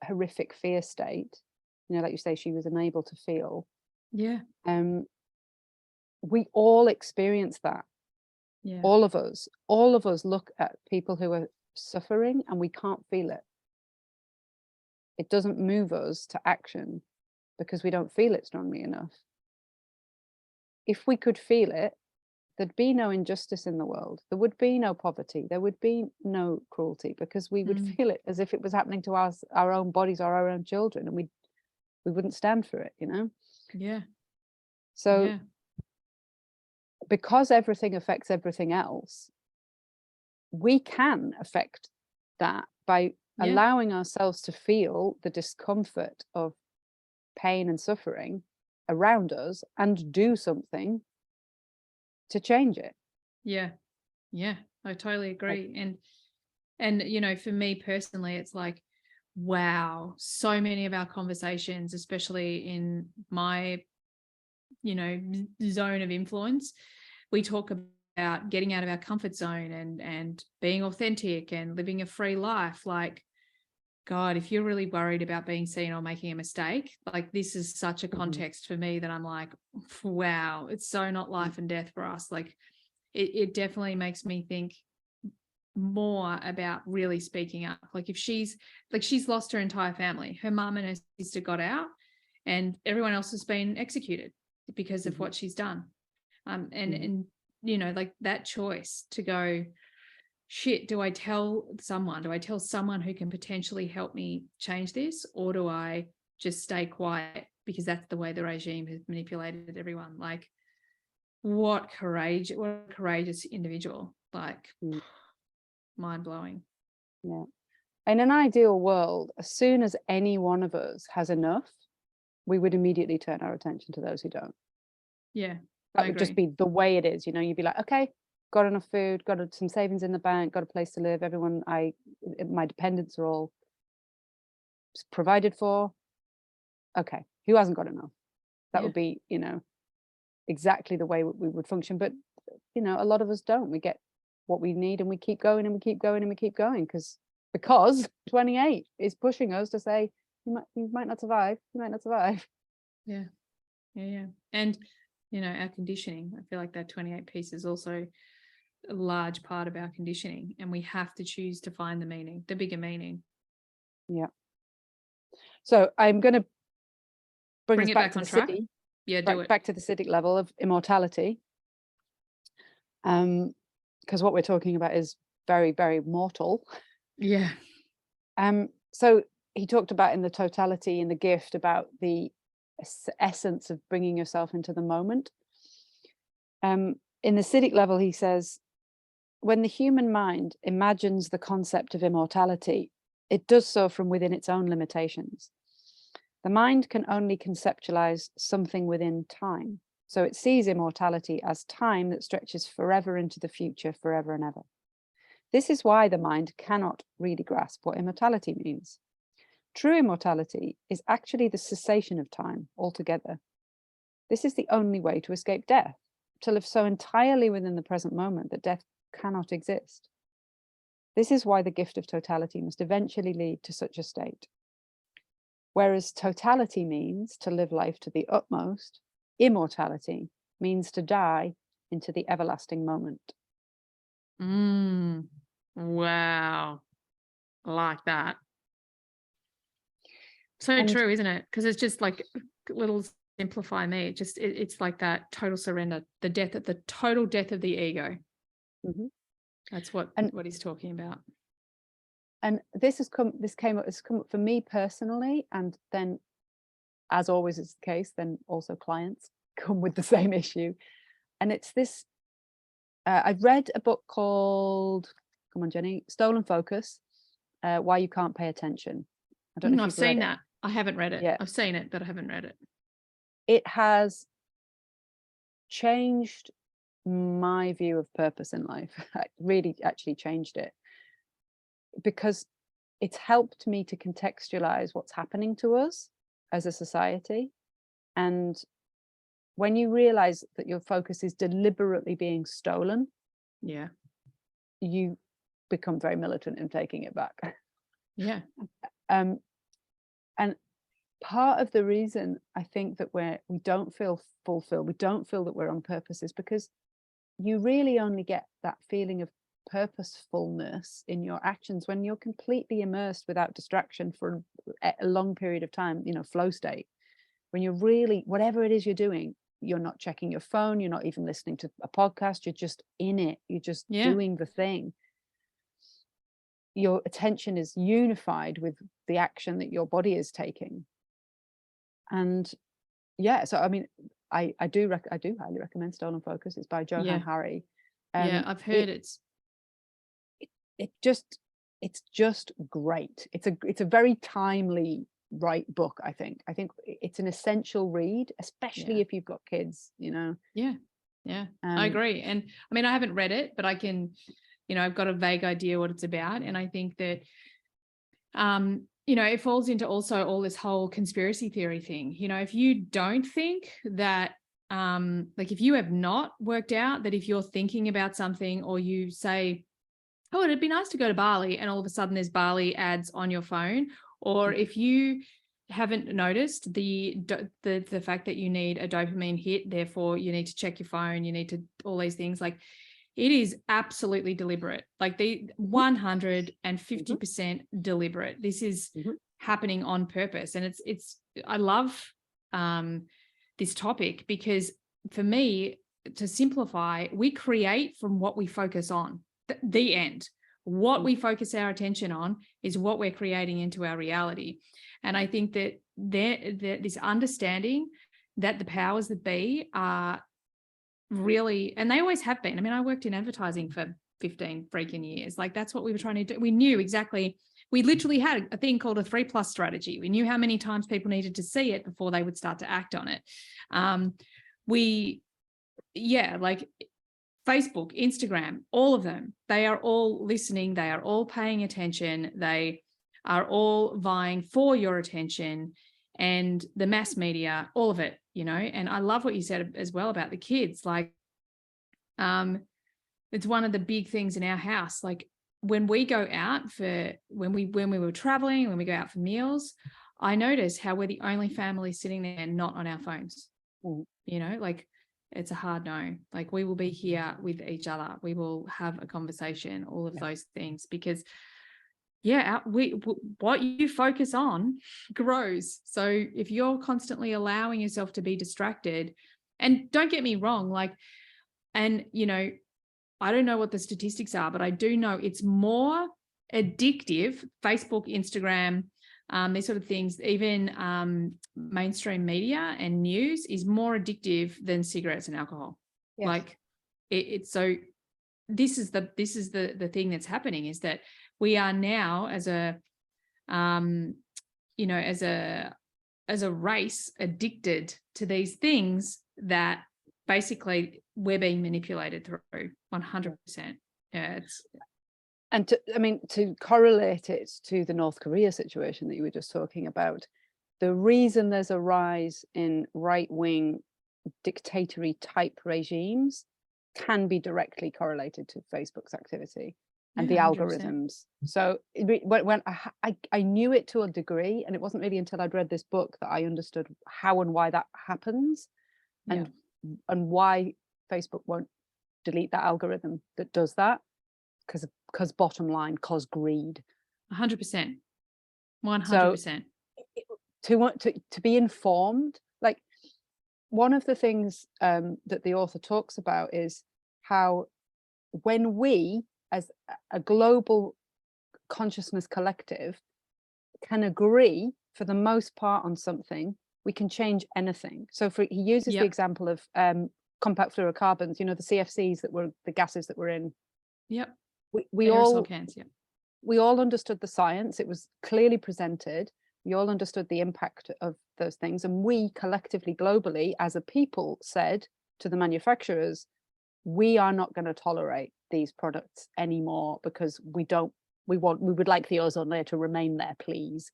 horrific fear state, like you say, she was unable to feel. We all experience that. All of us look at people who are suffering and we can't feel it. It doesn't move us to action because we don't feel it strongly enough. If we could feel it, there'd be no injustice in the world. There would be no poverty. There would be no cruelty, because we would feel it as if it was happening to our own bodies or our own children, and we wouldn't stand for it, So because everything affects everything else, we can affect that by allowing ourselves to feel the discomfort of pain and suffering around us and do something to change it. I totally agree. And for me personally, it's like, wow, so many of our conversations, especially in my zone of influence, we talk about getting out of our comfort zone and being authentic and living a free life. Like, God, if you're really worried about being seen or making a mistake, like, this is such a context for me that I'm like, wow, it's so not life and death for us. Like, it definitely makes me think more about really speaking up. Like, if she's lost her entire family, her mum and her sister got out, and everyone else has been executed because of what she's done. And like, that choice to go, shit, do I tell someone who can potentially help me change this, or do I just stay quiet because that's the way the regime has manipulated everyone? Like, what a courageous individual. Like, mind blowing. In an ideal world, as soon as any one of us has enough, we would immediately turn our attention to those who don't. Yeah. That would just be the way it is. You know, you'd be like, okay, got enough food, got some savings in the bank, got a place to live. Everyone, my dependents are all provided for. Okay, who hasn't got enough? That would be, you know, exactly the way we would function. But, you know, a lot of us don't. We get what we need and we keep going and we keep going and we keep going because 28 is pushing us to say, you might not survive. You might not survive. Yeah. And, you know, our conditioning, I feel like that 28 piece is also a large part of our conditioning, and we have to choose to find the meaning, the bigger meaning. Yeah. So I'm going to bring us back to the track. city. Yeah, do it. Back to the Siddhic level of immortality. Because what we're talking about is very, very mortal. Yeah. So he talked about in the totality, in the gift, about the essence of bringing yourself into the moment. In the Siddhic level, he says, when the human mind imagines the concept of immortality, it does so from within its own limitations. The mind can only conceptualize something within time. So it sees immortality as time that stretches forever into the future, forever and ever. This is why the mind cannot really grasp what immortality means. True immortality is actually the cessation of time altogether. This is the only way to escape death, to live so entirely within the present moment that death cannot exist. This is why the gift of totality must eventually lead to such a state. Whereas totality means to live life to the utmost, immortality means to die into the everlasting moment. Wow. I like that. So true, isn't it? Because it's just like little simplify me. It's like that total surrender, the total death of the ego. Mm-hmm. That's what he's talking about. And this came up for me personally, and then, as always is the case, then also clients come with the same issue. And it's this. I've read a book called, come on, Jenny, Stolen Focus, Why You Can't Pay Attention. I don't know if I've seen that. I haven't read it. Yeah. I've seen it, but I haven't read it. It has changed my view of purpose in life. Really actually changed it, because it's helped me to contextualize what's happening to us as a society. And when you realize that your focus is deliberately being stolen, you become very militant in taking it back. Yeah. And part of the reason I think that we don't feel fulfilled, we don't feel that we're on purpose, is because you really only get that feeling of purposefulness in your actions when you're completely immersed without distraction for a long period of time, you know, flow state. When you're really, whatever it is you're doing, you're not checking your phone, you're not even listening to a podcast, you're just in it, you're just doing the thing. Your attention is unified with the action that your body is taking. And so I mean, I do highly recommend Stolen Focus. It's by Johann Hari. I've heard it's just great. It's a very timely book. I think it's an essential read, especially if you've got kids, you know. I agree. And I mean, I haven't read it, but I can, you know, I've got a vague idea what it's about. And I think that you know, it falls into also all this whole conspiracy theory thing. You know, if you don't think that like if you have not worked out that if you're thinking about something, or you say, oh, it'd be nice to go to Bali, and all of a sudden there's Bali ads on your phone, or if you haven't noticed the fact that you need a dopamine hit, therefore you need to check your phone, you need to, all these things, like it is absolutely deliberate, like the 150% deliberate. This is happening on purpose. And it's I love this topic, because for me, to simplify, we create from what we focus on. The end. What we focus our attention on is what we're creating into our reality. And I think that this understanding that the powers that be are really, and they always have been. I mean, I worked in advertising for 15 freaking years. Like, that's what we were trying to do. We knew exactly we literally had a thing called a 3+ strategy. We knew how many times people needed to see it before they would start to act on it. Like Facebook, Instagram, all of them, they are all listening. They are all paying attention. They are all vying for your attention, and the mass media, all of it, you know. And I love what you said as well about the kids. Like, it's one of the big things in our house. Like, when we go out when we were traveling, when we go out for meals, I notice how we're the only family sitting there not on our phones. You know, like, it's a hard no. Like, we will be here with each other. We will have a conversation, all of those things, because what you focus on grows. So if you're constantly allowing yourself to be distracted, and don't get me wrong, like, and, you know, I don't know what the statistics are, but I do know it's more addictive. Facebook, Instagram, these sort of things, even mainstream media and news is more addictive than cigarettes and alcohol. Yes. Like, it's so this is the thing that's happening, is that we are now as a race addicted to these things that basically we're being manipulated through 100%. Yeah, to correlate it to the North Korea situation that you were just talking about, the reason there's a rise in right-wing dictatorial type regimes can be directly correlated to Facebook's activity and the 100%. Algorithms. So when I knew it to a degree, and it wasn't really until I'd read this book that I understood how and why that happens, and why Facebook won't delete that algorithm that does that, because bottom line, cause greed. 100%. 100%. So to be informed, like, one of the things that the author talks about is how when we, as a global consciousness collective, can agree for the most part on something, we can change anything. So he uses the example of compact fluorocarbons, you know, the CFCs that were the gases that were in. Yep. We all understood the science. It was clearly presented. We all understood the impact of those things. And we collectively, globally, as a people, said to the manufacturers, we are not going to tolerate these products anymore, because we would like the ozone layer to remain there, please.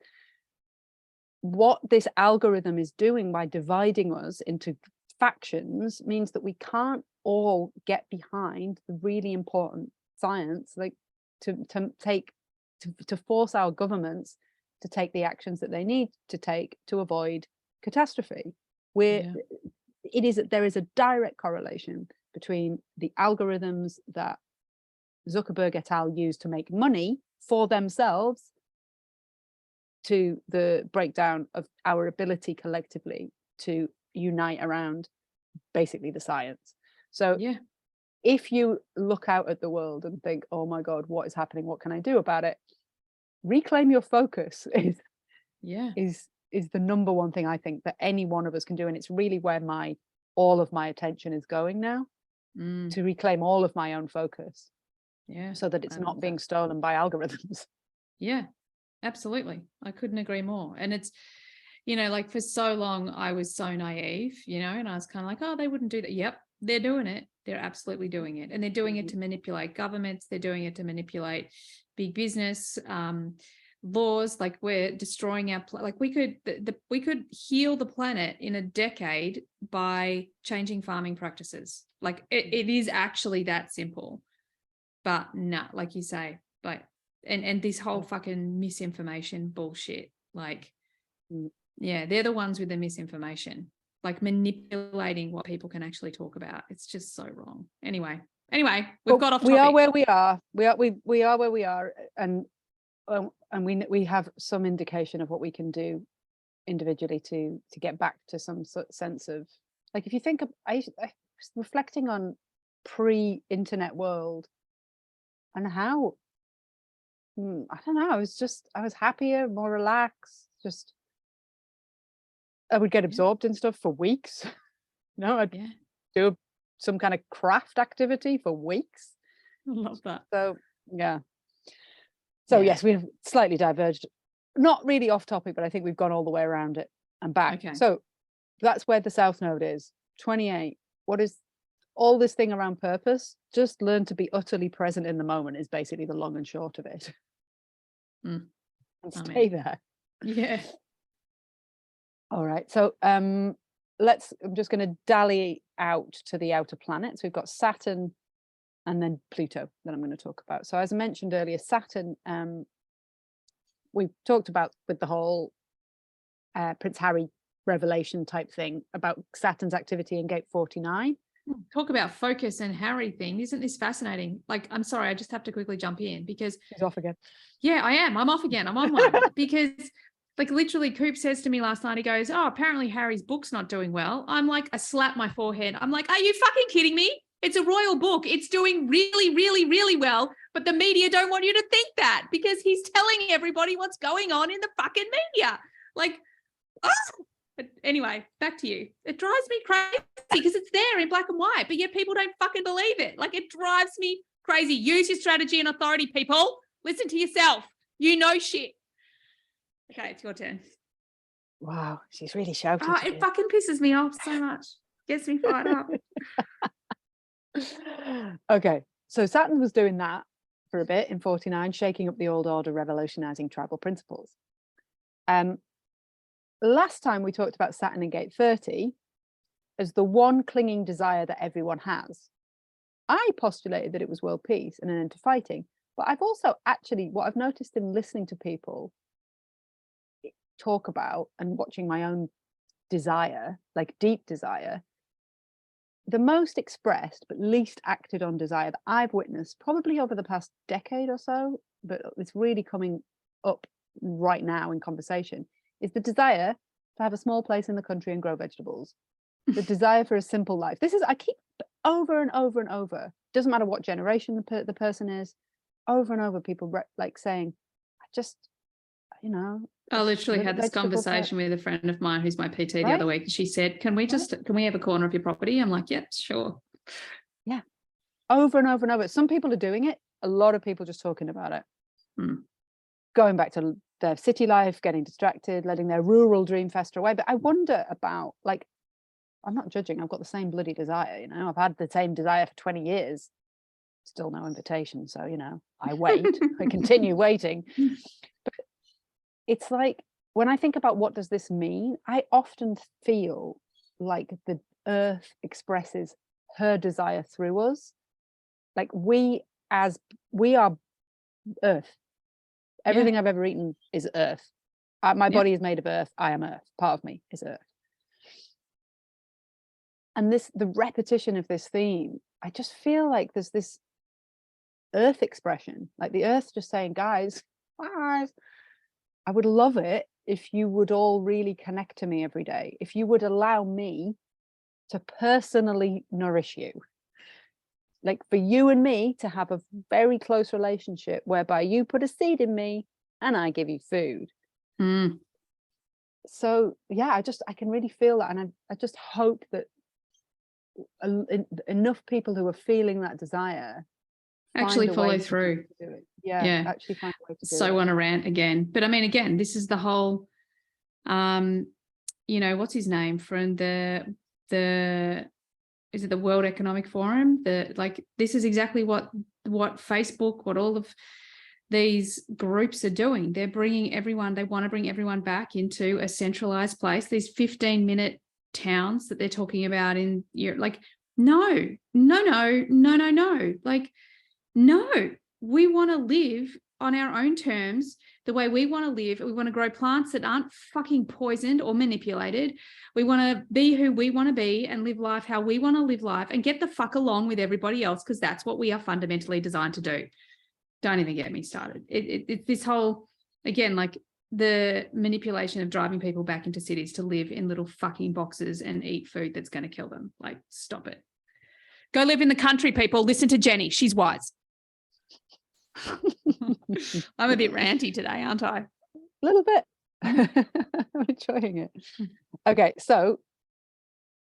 What this algorithm is doing by dividing us into factions means that we can't all get behind the really important science, like to force our governments to take the actions that they need to take to avoid catastrophe. There is a direct correlation between the algorithms that Zuckerberg et al. Use to make money for themselves to the breakdown of our ability collectively to unite around basically the science. So if you look out at the world and think, oh my God, what is happening? What can I do about it? Reclaim your focus is the number one thing I think that any one of us can do. And it's really where all of my attention is going now, to reclaim all of my own focus. Yeah. So that it's not being stolen by algorithms. Yeah, absolutely. I couldn't agree more. And it's, you know, like, for so long I was so naive, you know, and I was kind of like, oh, they wouldn't do that. Yep, they're doing it. They're absolutely doing it. And they're doing it to manipulate governments. They're doing it to manipulate big business, laws. Like, we're destroying we could heal the planet in a decade by changing farming practices. Like, it is actually that simple. But no, like you say, like, and this whole fucking misinformation bullshit, like, they're the ones with the misinformation, like manipulating what people can actually talk about. It's just so wrong. Anyway, we've got off topic. We are where we are. We are where we are, and we have some indication of what we can do individually to get back to some sort of sense of, like, if you think of, I was reflecting on pre-internet world and how, I don't know, I was happier, more relaxed, just I would get absorbed in stuff for weeks. I'd do some kind of craft activity for weeks. I love that. So yeah. So yes, we've slightly diverged, not really off topic, but I think we've gone all the way around it and back. Okay. So that's where the South Node is. 28. What is all this thing around purpose? Just learn to be utterly present in the moment is basically the long and short of it. And stay there. Yeah. All right. So I'm just going to dally out to the outer planets. We've got Saturn and then Pluto that I'm going to talk about. So as I mentioned earlier, Saturn, we talked about with the whole Prince Harry revelation type thing about Saturn's activity in gate 49. Talk about focus and Harry thing. Isn't this fascinating? Like, I'm sorry, I just have to quickly jump in because he's off again. Yeah, I am. I'm off again. I'm on one because like literally Coop says to me last night, he goes, oh, apparently Harry's book's not doing well. I'm like, I slap my forehead. I'm like, are you fucking kidding me? It's a royal book. It's doing really, really, really well. But the media don't want you to think that because he's telling everybody what's going on in the fucking media. Like, oh. But anyway, back to you. It drives me crazy because it's there in black and white, but yet people don't fucking believe it. Like, it drives me crazy. Use your strategy and authority, people. Listen to yourself. You know shit. Okay, it's your turn. Wow, she's really shouting. Oh, it fucking pisses me off so much. Gets me fired up. Okay, so Saturn was doing that for a bit in 49, shaking up the old order, revolutionizing tribal principles. Last time we talked about Saturn in gate 30 as the one clinging desire that everyone has. I postulated that it was world peace and an end to fighting, but I've also actually, what I've noticed in listening to people talk about and watching my own desire, like deep desire, the most expressed but least acted on desire that I've witnessed probably over the past decade or so, but it's really coming up right now in conversation, is the desire to have a small place in the country and grow vegetables. The desire for a simple life. This is, I keep over and over and over, doesn't matter what generation the person is, over and over people like saying, I just, you know. I literally had this conversation with a friend of mine who's my PT the other week. She said, can we have a corner of your property? I'm like, yep, sure. Yeah. Over and over and over. Some people are doing it. A lot of people just talking about it. Going back to their city life, getting distracted, letting their rural dream fester away. But I wonder about, like, I'm not judging. I've got the same bloody desire, you know. I've had the same desire for 20 years. Still no invitation. So, you know, I wait. I continue waiting. But it's like, when I think about what does this mean, I often feel like the earth expresses her desire through us. Like we are earth. Everything I've ever eaten is earth. My body is made of earth. I am earth. Part of me is earth. And the repetition of this theme, I just feel like there's this earth expression, like the earth just saying, guys, I would love it if you would all really connect to me every day. If you would allow me to personally nourish you. Like for you and me to have a very close relationship whereby you put a seed in me and I give you food. So yeah, I can really feel that. And I just hope that enough people who are feeling that desire actually follow through. Actually find a way to do it. So want to rant again. But I mean, again, this is the whole, you know, what's his name from is it the World Economic Forum? This is exactly what Facebook, what all of these groups are doing. They want to bring everyone back into a centralized place. These 15-minute towns that they're talking about in Europe, like, no. Like, no, we want to live on our own terms, the way we want to live. We want to grow plants that aren't fucking poisoned or manipulated. We want to be who we want to be and live life how we want to live life and get the fuck along with everybody else, because that's what we are fundamentally designed to do. Don't even get me started. It's this whole, again, like the manipulation of driving people back into cities to live in little fucking boxes and eat food that's going to kill them. Like, stop it. Go live in the country, people. Listen to Jenny. She's wise. I'm a bit ranty today, aren't I? A little bit. I'm enjoying it. Okay, so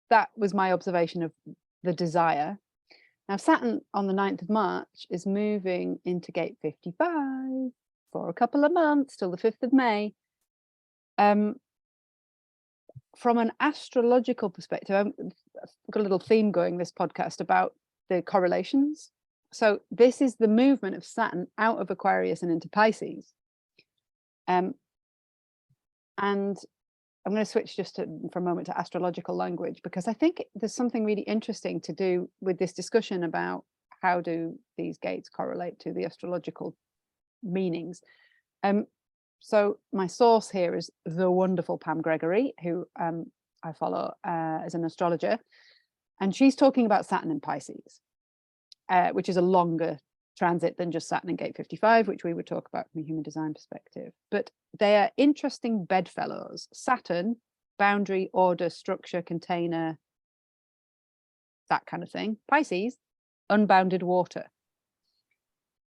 that was my observation of the desire. Now Saturn on the 9th of March is moving into gate 55. for a couple of months till the 5th of May. From an astrological perspective, I've got a little theme going this podcast about the correlations. So this is the movement of Saturn out of Aquarius and into Pisces. And I'm going to switch just for a moment to astrological language, because I think there's something really interesting to do with this discussion about how do these gates correlate to the astrological meanings. So my source here is the wonderful Pam Gregory, who I follow as an astrologer, and she's talking about Saturn in Pisces, which is a longer transit than just Saturn in gate 55, which we would talk about from a human design perspective. But they are interesting bedfellows. Saturn, boundary, order, structure, container, that kind of thing. Pisces, unbounded water.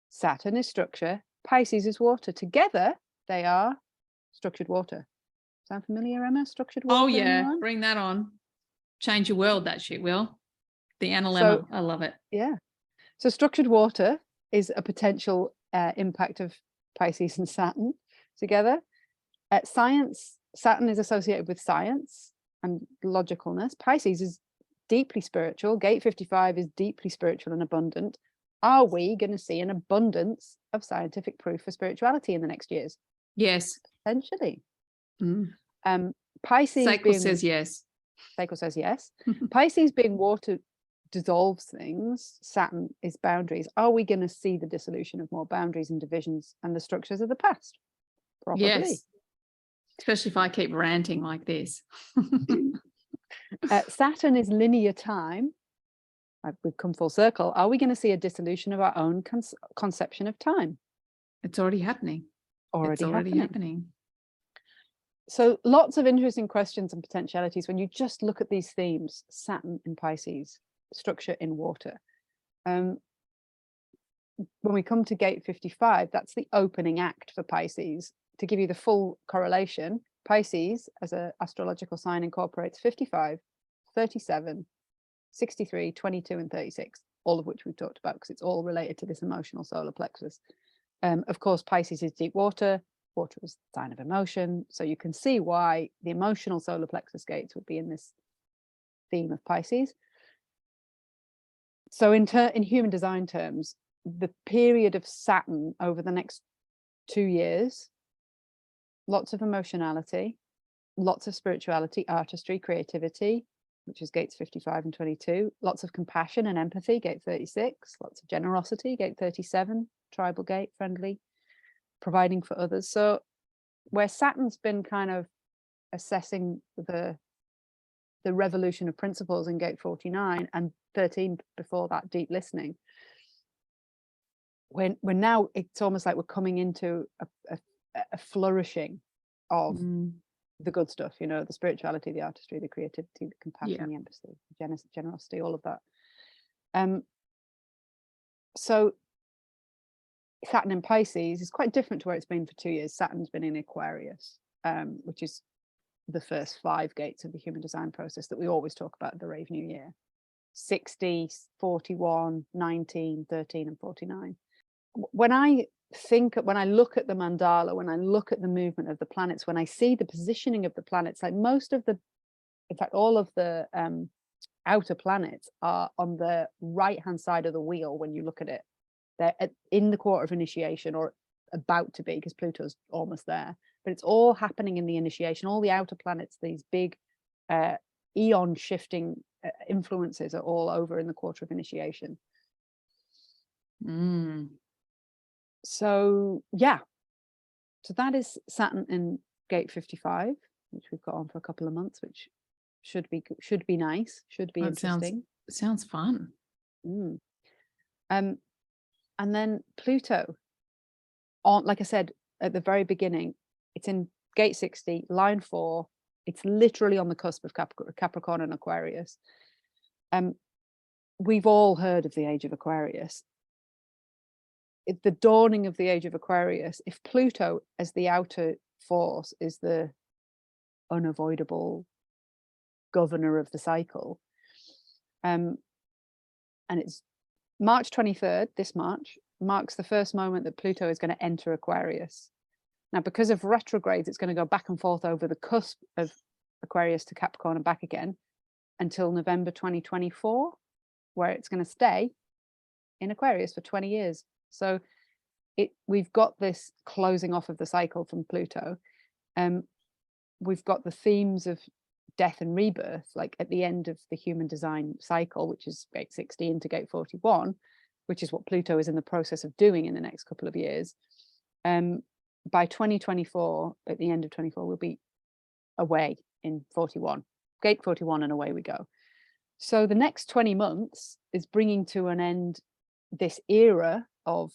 Saturn is structure, Pisces is water. Together, they are structured water. Sound familiar, Emma? Structured water? Oh, yeah. Anyone? Bring that on. Change your world, that shit will. The analemma. So, I love it. Yeah. So structured water is a potential impact of Pisces and Saturn together. Science, Saturn is associated with science and logicalness. Pisces is deeply spiritual. Gate 55 is deeply spiritual and abundant. Are we going to see an abundance of scientific proof for spirituality in the next years? Yes. Potentially. Mm. Pisces Seiko says yes. Seiko says yes. Pisces being water dissolves things. Saturn is boundaries. Are we going to see the dissolution of more boundaries and divisions and the structures of the past? Probably. Yes. Especially if I keep ranting like this. Saturn is linear time. We've come full circle. Are we going to see a dissolution of our own conception of time? It's already happening. It's already happening. So lots of interesting questions and potentialities when you just look at these themes. Saturn in Pisces, structure in water. When we come to gate 55, that's the opening act for Pisces. To give you the full correlation, Pisces as an astrological sign incorporates 55, 37, 63, 22 and 36, all of which we've talked about because it's all related to this emotional solar plexus. Of course, Pisces is deep water. Water is a sign of emotion. So you can see why the emotional solar plexus gates would be in this theme of Pisces. So in human design terms, the period of Saturn over the next 2 years, lots of emotionality, lots of spirituality, artistry, creativity, which is gates 55 and 22, lots of compassion and empathy, gate 36, lots of generosity, gate 37, tribal gate, friendly, providing for others. So where Saturn's been kind of assessing the revolution of principles in gate 49 and 13 before that, deep listening, when now it's almost like we're coming into a flourishing of the good stuff, you know, the spirituality, the artistry, the creativity, the compassion, the empathy, the generosity, all of that. So Saturn in Pisces is quite different to where it's been for 2 years. Saturn's been in Aquarius, which is the first 5 gates of the human design process that we always talk about at the Rave New Year. 60, 41, 19, 13 and 49. When I look at the mandala, when I look at the movement of the planets, when I see the positioning of the planets, like in fact, all of the outer planets are on the right-hand side of the wheel when you look at it. They're in the quarter of initiation or about to be, because Pluto's almost there. But it's all happening in the initiation. All the outer planets, these big eon shifting influences are all over in the quarter of initiation. So yeah, so that is Saturn in gate 55, which we've got on for a couple of months, which should be nice, should be interesting. Sounds fun. And then Pluto, like I said at the very beginning, it's in gate 60, line 4. It's literally on the cusp of Capricorn and Aquarius. We've all heard of the age of Aquarius. The dawning of the age of Aquarius, if Pluto as the outer force is the unavoidable governor of the cycle, and it's March 23rd, this March, marks the first moment that Pluto is going to enter Aquarius. Now, because of retrogrades, it's going to go back and forth over the cusp of Aquarius to Capricorn and back again until November 2024, where it's going to stay in Aquarius for 20 years. So we've got this closing off of the cycle from Pluto. We've got the themes of death and rebirth, like at the end of the human design cycle, which is gate 16 to gate 41, which is what Pluto is in the process of doing in the next couple of years. By 2024, at the end of 24, we'll be away in 41, gate 41, and away we go. So the next 20 months is bringing to an end this era of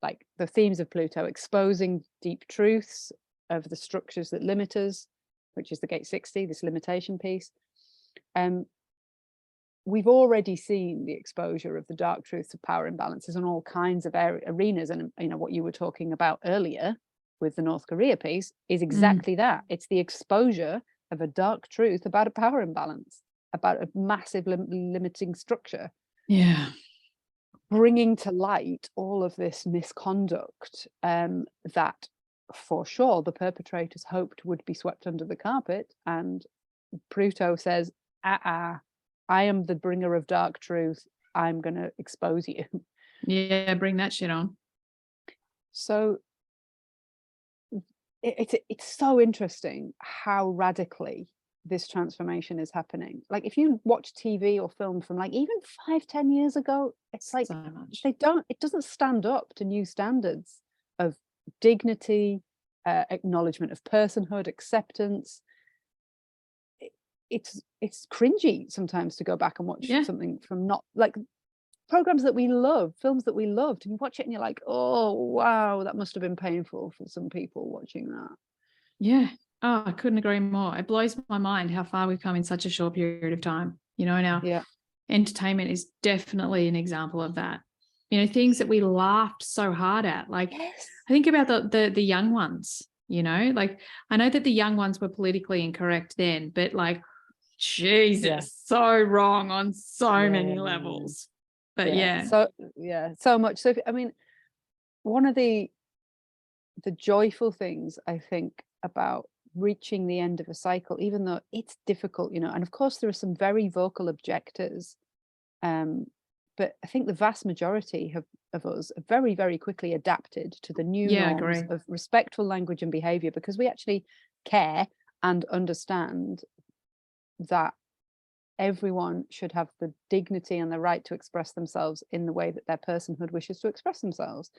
like the themes of Pluto, exposing deep truths of the structures that limit us, which is the gate 60, this limitation piece. We've already seen the exposure of the dark truths of power imbalances in all kinds of arenas. And you know what you were talking about earlier with the North Korea piece is exactly that. It's the exposure of a dark truth about a power imbalance, about a massive limiting structure. Yeah. Bringing to light all of this misconduct that for sure the perpetrators hoped would be swept under the carpet. And Pluto says, I am the bringer of dark truth. I'm going to expose you. Yeah, bring that shit on. So it's so interesting how radically this transformation is happening. Like if you watch TV or film from like even 5-10 years ago, it's like so much. it doesn't stand up to new standards of dignity, acknowledgement of personhood, acceptance. It's cringy sometimes to go back and watch something from not like programs that we love, films that we loved, and you watch it and you're like, oh wow, that must have been painful for some people watching that. Yeah. Oh, I couldn't agree more. It blows my mind how far we've come in such a short period of time. You know, now entertainment is definitely an example of that. You know, things that we laughed so hard at. Like I think about the young ones, you know, like I know that the young ones were politically incorrect then, but like Jesus, so wrong on so many levels. But so much. So I mean, one of the joyful things I think about reaching the end of a cycle, even though it's difficult, you know, and of course there are some very vocal objectors, but I think the vast majority of us have very, very quickly adapted to the new norms of respectful language and behavior, because we actually care and understand that everyone should have the dignity and the right to express themselves in the way that their personhood wishes to express themselves.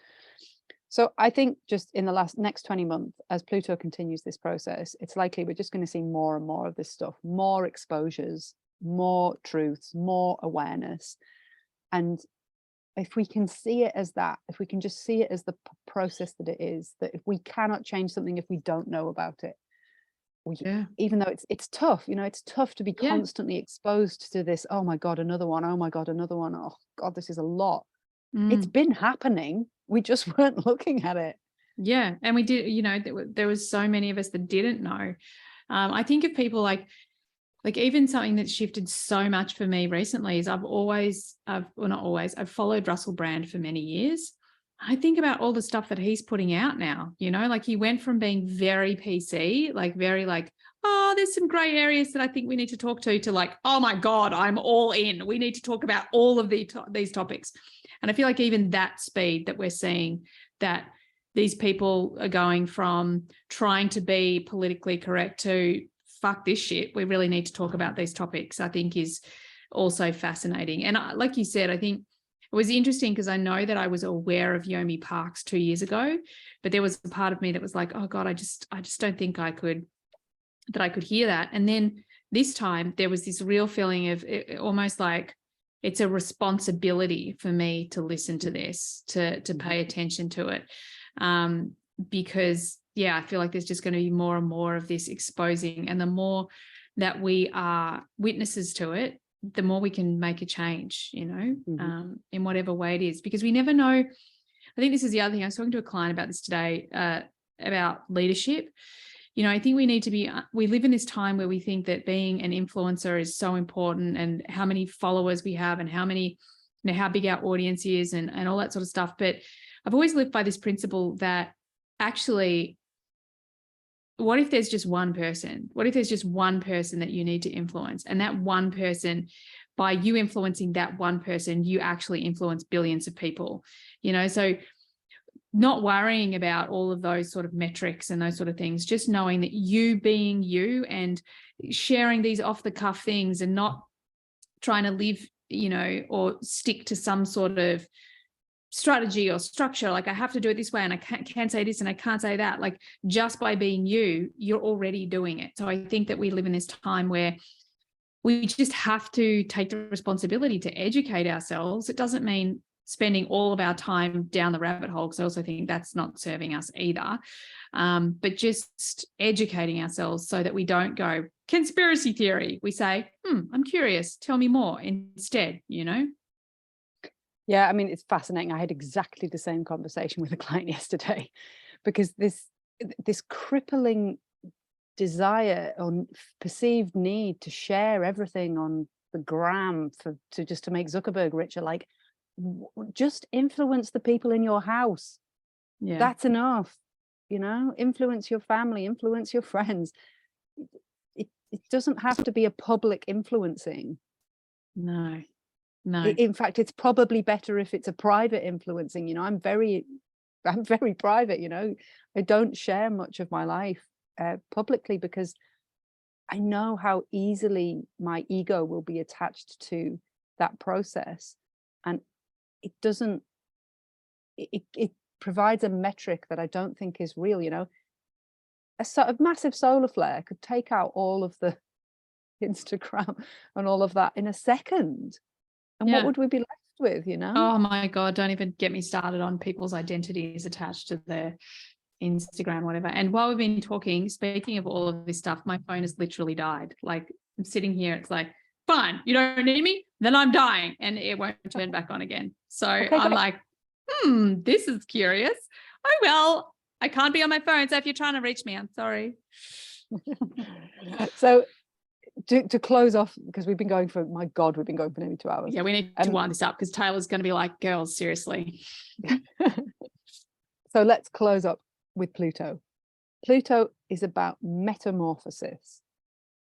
So I think just in the next 20 months, as Pluto continues this process, it's likely we're just going to see more and more of this stuff, more exposures, more truths, more awareness. And if we can see it as that, if we can just see it as the process that it is, that if we cannot change something if we don't know about it, even though it's tough, you know, it's tough to be constantly exposed to this. Oh my God, another one. Oh my God, another one. Oh God, this is a lot. It's been happening. We just weren't looking at it. Yeah. And we did, you know, there was so many of us that didn't know. I think of people like even something that's shifted so much for me recently is I've followed Russell Brand for many years. I think about all the stuff that he's putting out now, you know, like he went from being very PC, like very like, oh, there's some gray areas that I think we need to talk to like, oh my God, I'm all in. We need to talk about all of these topics. And I feel like even that speed that we're seeing, that these people are going from trying to be politically correct to fuck this shit, we really need to talk about these topics, I think is also fascinating. And like you said, I think it was interesting because I know that I was aware of Yomi Parks 2 years ago, but there was a part of me that was like, oh God, I just don't think I could hear that. And then this time there was this real feeling of it, almost like it's a responsibility for me to listen to this, to pay attention to it. Because I feel like there's just going to be more and more of this exposing, and the more that we are witnesses to it, the more we can make a change, you know, in whatever way it is, because we never know. I think this is the other thing. I was talking to a client about this today, about leadership. You know, I think we live in this time where we think that being an influencer is so important, and how many followers we have and how many how big our audience is and all that sort of stuff. But I've always lived by this principle that actually, what if there's just one person? What if there's just one person that you need to influence? And that one person, by you influencing that one person, you actually influence billions of people, so not worrying about all of those sort of metrics and those sort of things, just knowing that you being you and sharing these off the cuff things and not trying to live, or stick to some sort of strategy or structure. Like, I have to do it this way and I can't say this and I can't say that. Like, just by being you, you're already doing it. So I think that we live in this time where we just have to take the responsibility to educate ourselves. It doesn't mean spending all of our time down the rabbit hole, because I also think that's not serving us either. But just educating ourselves so that we don't go conspiracy theory. We say, I'm curious, tell me more instead, Yeah, I mean, it's fascinating. I had exactly the same conversation with a client yesterday, because this crippling desire or perceived need to share everything on the gram to make Zuckerberg richer, like, just influence the people in your house. Yeah, that's enough. Influence your family, influence your friends. It doesn't have to be a public influencing. No. In fact, it's probably better if it's a private influencing. I'm very private. I don't share much of my life publicly, because I know how easily my ego will be attached to that process, and it provides a metric that I don't think is real. A sort of massive solar flare could take out all of the Instagram and all of that in a second. And what would we be left with, Oh my God, don't even get me started on people's identities attached to their Instagram, whatever. And while we've been talking, speaking of all of this stuff, my phone has literally died. Like, I'm sitting here, it's like, fine, you don't need me, then I'm dying, and it won't turn back on again. So okay, I'm like, this is curious. Oh, well, I can't be on my phone. So if you're trying to reach me, I'm sorry. So to close off, because we've been going for nearly 2 hours. Yeah, we need to wind this up, because Taylor's going to be like, girls, seriously. So let's close up with Pluto. Pluto is about metamorphosis,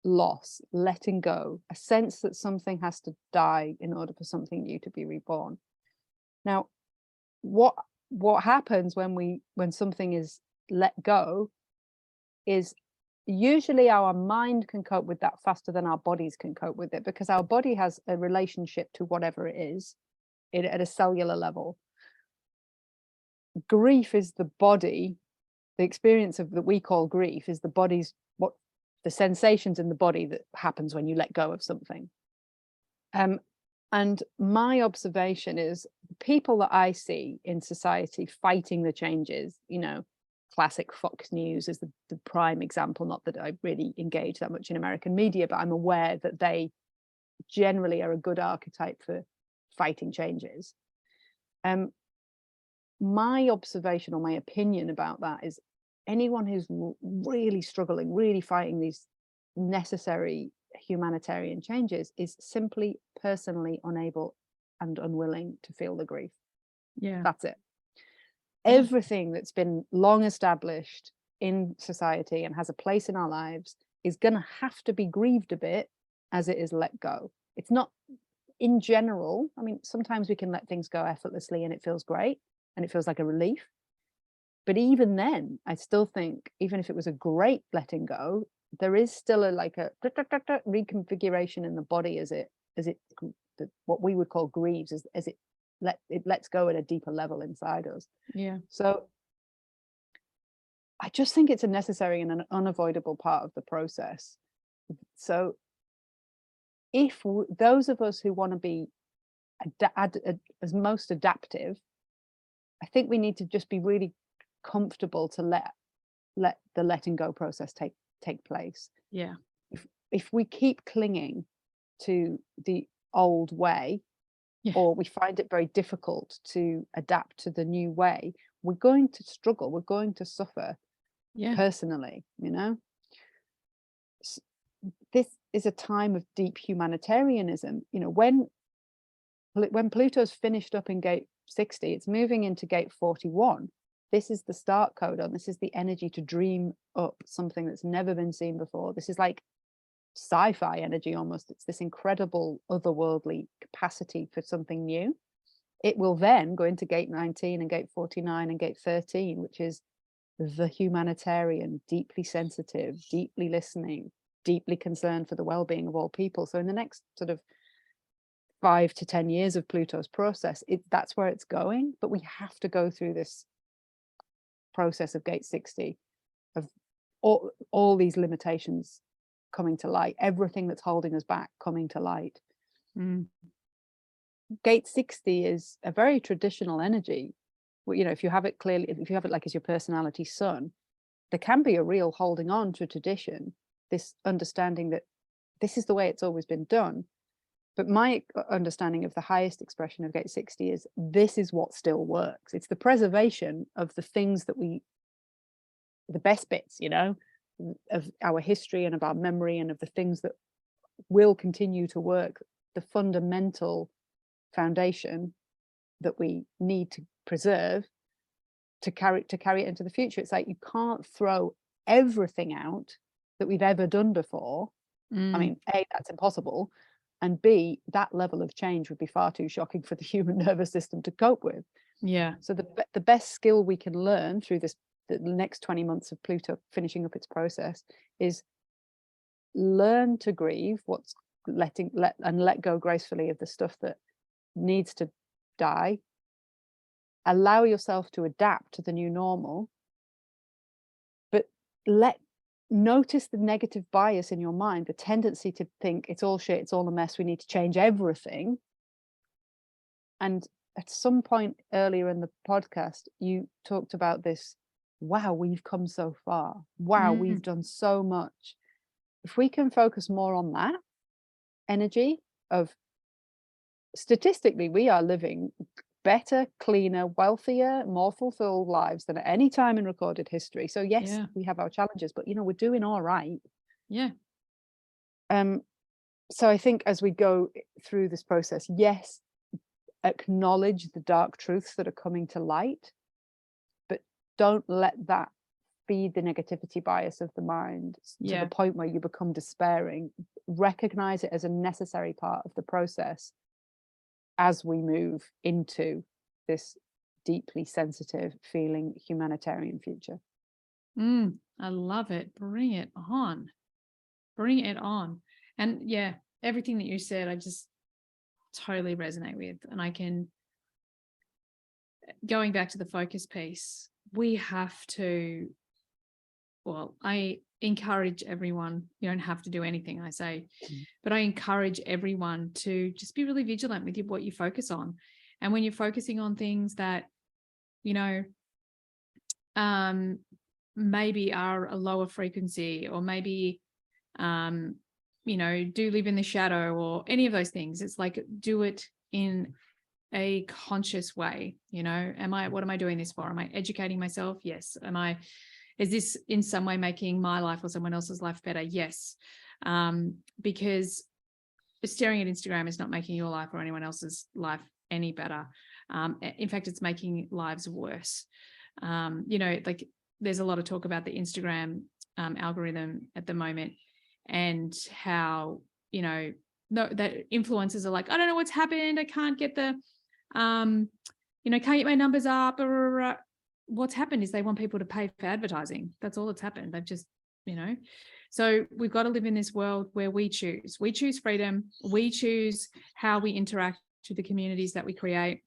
loss, letting go, a sense that something has to die in order for something new to be reborn. Now, what happens when something is let go is usually our mind can cope with that faster than our bodies can cope with it, because our body has a relationship to whatever it is at a cellular level. Grief is the body, the experience that we call grief is the body's, what the sensations in the body that happens when you let go of something. And my observation is people that I see in society fighting the changes, classic Fox News is the prime example. Not that I really engage that much in American media, but I'm aware that they generally are a good archetype for fighting changes. My observation or my opinion about that is anyone who's really struggling, really fighting these necessary humanitarian changes is simply personally unable and unwilling to feel the grief. Yeah, that's it. Everything that's been long established in society and has a place in our lives is going to have to be grieved a bit as it is let go. It's not in general. I mean, sometimes we can let things go effortlessly and it feels great and it feels like a relief. But even then, I still think, even if it was a great letting go, there is still a reconfiguration in the body as it what we would call grieves, as it lets go at a deeper level inside us. Yeah. So I just think it's a necessary and an unavoidable part of the process. So if those of us who want to be as most adaptive, I think we need to just be really comfortable to let the letting go process take place. Yeah. If we keep clinging to the old way, or we find it very difficult to adapt to the new way, we're going to struggle, we're going to suffer personally, This is a time of deep humanitarianism. When when Pluto's finished up in gate 60, it's moving into gate 41. This is the start codon. This is the energy to dream up something that's never been seen before. This is like sci-fi energy almost. It's this incredible otherworldly capacity for something new. It will then go into gate 19 and gate 49 and gate 13, which is the humanitarian, deeply sensitive, deeply listening, deeply concerned for the well-being of all people. So in the next sort of 5 to 10 years of Pluto's process, that's where it's going. But we have to go through this process of gate 60, of all these limitations coming to light, everything that's holding us back coming to light. Gate 60 is a very traditional energy. You know, if you have it clearly, if you have it like as your personality sun, there can be a real holding on to tradition, this understanding that this is the way it's always been done. But my understanding of the highest expression of gate 60 is this is what still works. It's the preservation of the things that the best bits, you know, of our history and of our memory and of the things that will continue to work, the fundamental foundation that we need to preserve to carry it into the future. It's like you can't throw everything out that we've ever done before. I mean, A, that's impossible, and B, that level of change would be far too shocking for the human nervous system to cope with. Yeah. So the best skill we can learn through the next 20 months of Pluto finishing up its process is learn to grieve what's let go gracefully of the stuff that needs to die. Allow yourself to adapt to the new normal, but notice the negative bias in your mind, the tendency to think it's all shit, it's all a mess, we need to change everything. And at some point earlier in the podcast, you talked about this, wow, we've come so far. Wow, we've done so much. If we can focus more on that energy of, statistically, we are living better, cleaner, wealthier, more fulfilled lives than at any time in recorded history. So yes, we have our challenges, but you know, we're doing all right. Yeah. So I think as we go through this process, yes, acknowledge the dark truths that are coming to light, but don't let that feed the negativity bias of the mind to the point where you become despairing. Recognize it as a necessary part of the process as we move into this deeply sensitive feeling humanitarian future. I love it. Bring it on. Bring it on. And yeah, everything that you said, I just totally resonate with. And I can, going back to the focus piece, we have to, well, I encourage everyone, you don't have to do anything I say, but I encourage everyone to just be really vigilant with what you focus on. And when you're focusing on things that, you know, maybe are a lower frequency, or maybe, you know, do live in the shadow, or any of those things, it's like, do it in a conscious way. You know, what am I doing this for? Am I educating myself? Yes. Is this in some way making my life or someone else's life better? Yes. Because staring at Instagram is not making your life or anyone else's life any better. In fact, it's making lives worse. You know, like there's a lot of talk about the Instagram algorithm at the moment, and how, you know, that influencers are like, I don't know what's happened. I can't get the, you know, can't get my numbers up. What's happened is they want people to pay for advertising. That's all that's happened. They've just, you know, so we've got to live in this world where we choose freedom. We choose how we interact with the communities that we create,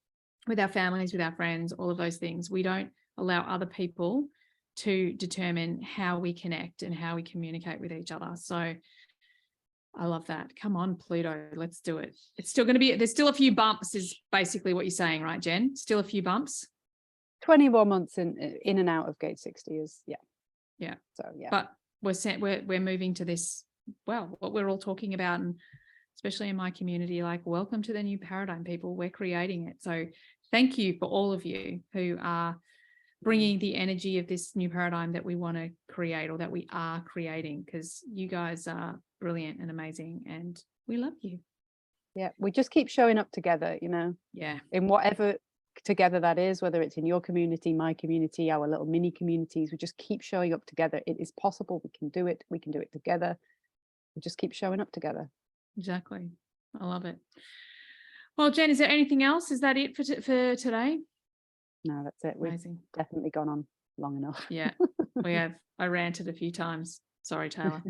with our families, with our friends, all of those things. We don't allow other people to determine how we connect and how we communicate with each other. So I love that. Come on, Pluto, let's do it. It's still going to be, there's still a few bumps is basically what you're saying, right, Jen? Still a few bumps. 20 more months in and out of gate 60 is, yeah. So yeah. But we're moving to this, well, what we're all talking about, and especially in my community, like, welcome to the new paradigm, people. We're creating it. So thank you for all of you who are bringing the energy of this new paradigm that we want to create, or that we are creating, because you guys are brilliant and amazing, and we love you. Yeah, we just keep showing up together, in whatever together that is, whether it's in your community, my community, our little mini communities. We just keep showing up together. It is possible. We can do it. We can do it together. We just keep showing up together. Exactly. I love it. Well, Jen, is there anything else? Is that it for today? No, that's it. We've definitely gone on long enough. Yeah, we have. I ranted a few times. Sorry, Taylor.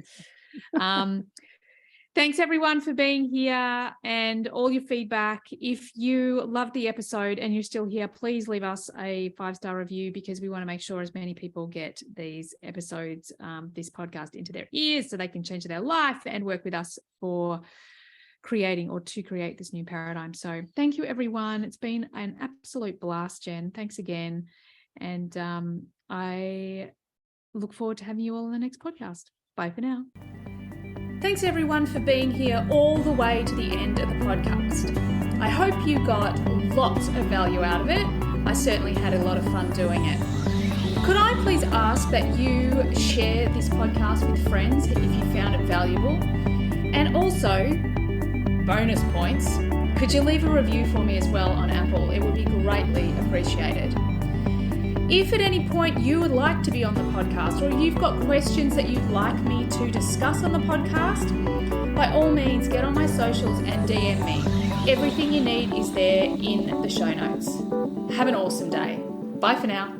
Thanks everyone for being here and all your feedback. If you loved the episode and you're still here, please leave us a 5-star review, because we want to make sure as many people get these episodes, this podcast into their ears so they can change their life and work with us for to create this new paradigm. So thank you everyone. It's been an absolute blast, Jen. Thanks again. And I look forward to having you all on the next podcast. Bye for now. Thanks everyone for being here all the way to the end of the podcast. I hope you got lots of value out of it. I certainly had a lot of fun doing it. Could I please ask that you share this podcast with friends if you found it valuable? And also, bonus points, could you leave a review for me as well on Apple? It would be greatly appreciated. If at any point you would like to be on the podcast, or you've got questions that you'd like me to discuss on the podcast, by all means get on my socials and DM me. Everything you need is there in the show notes. Have an awesome day. Bye for now.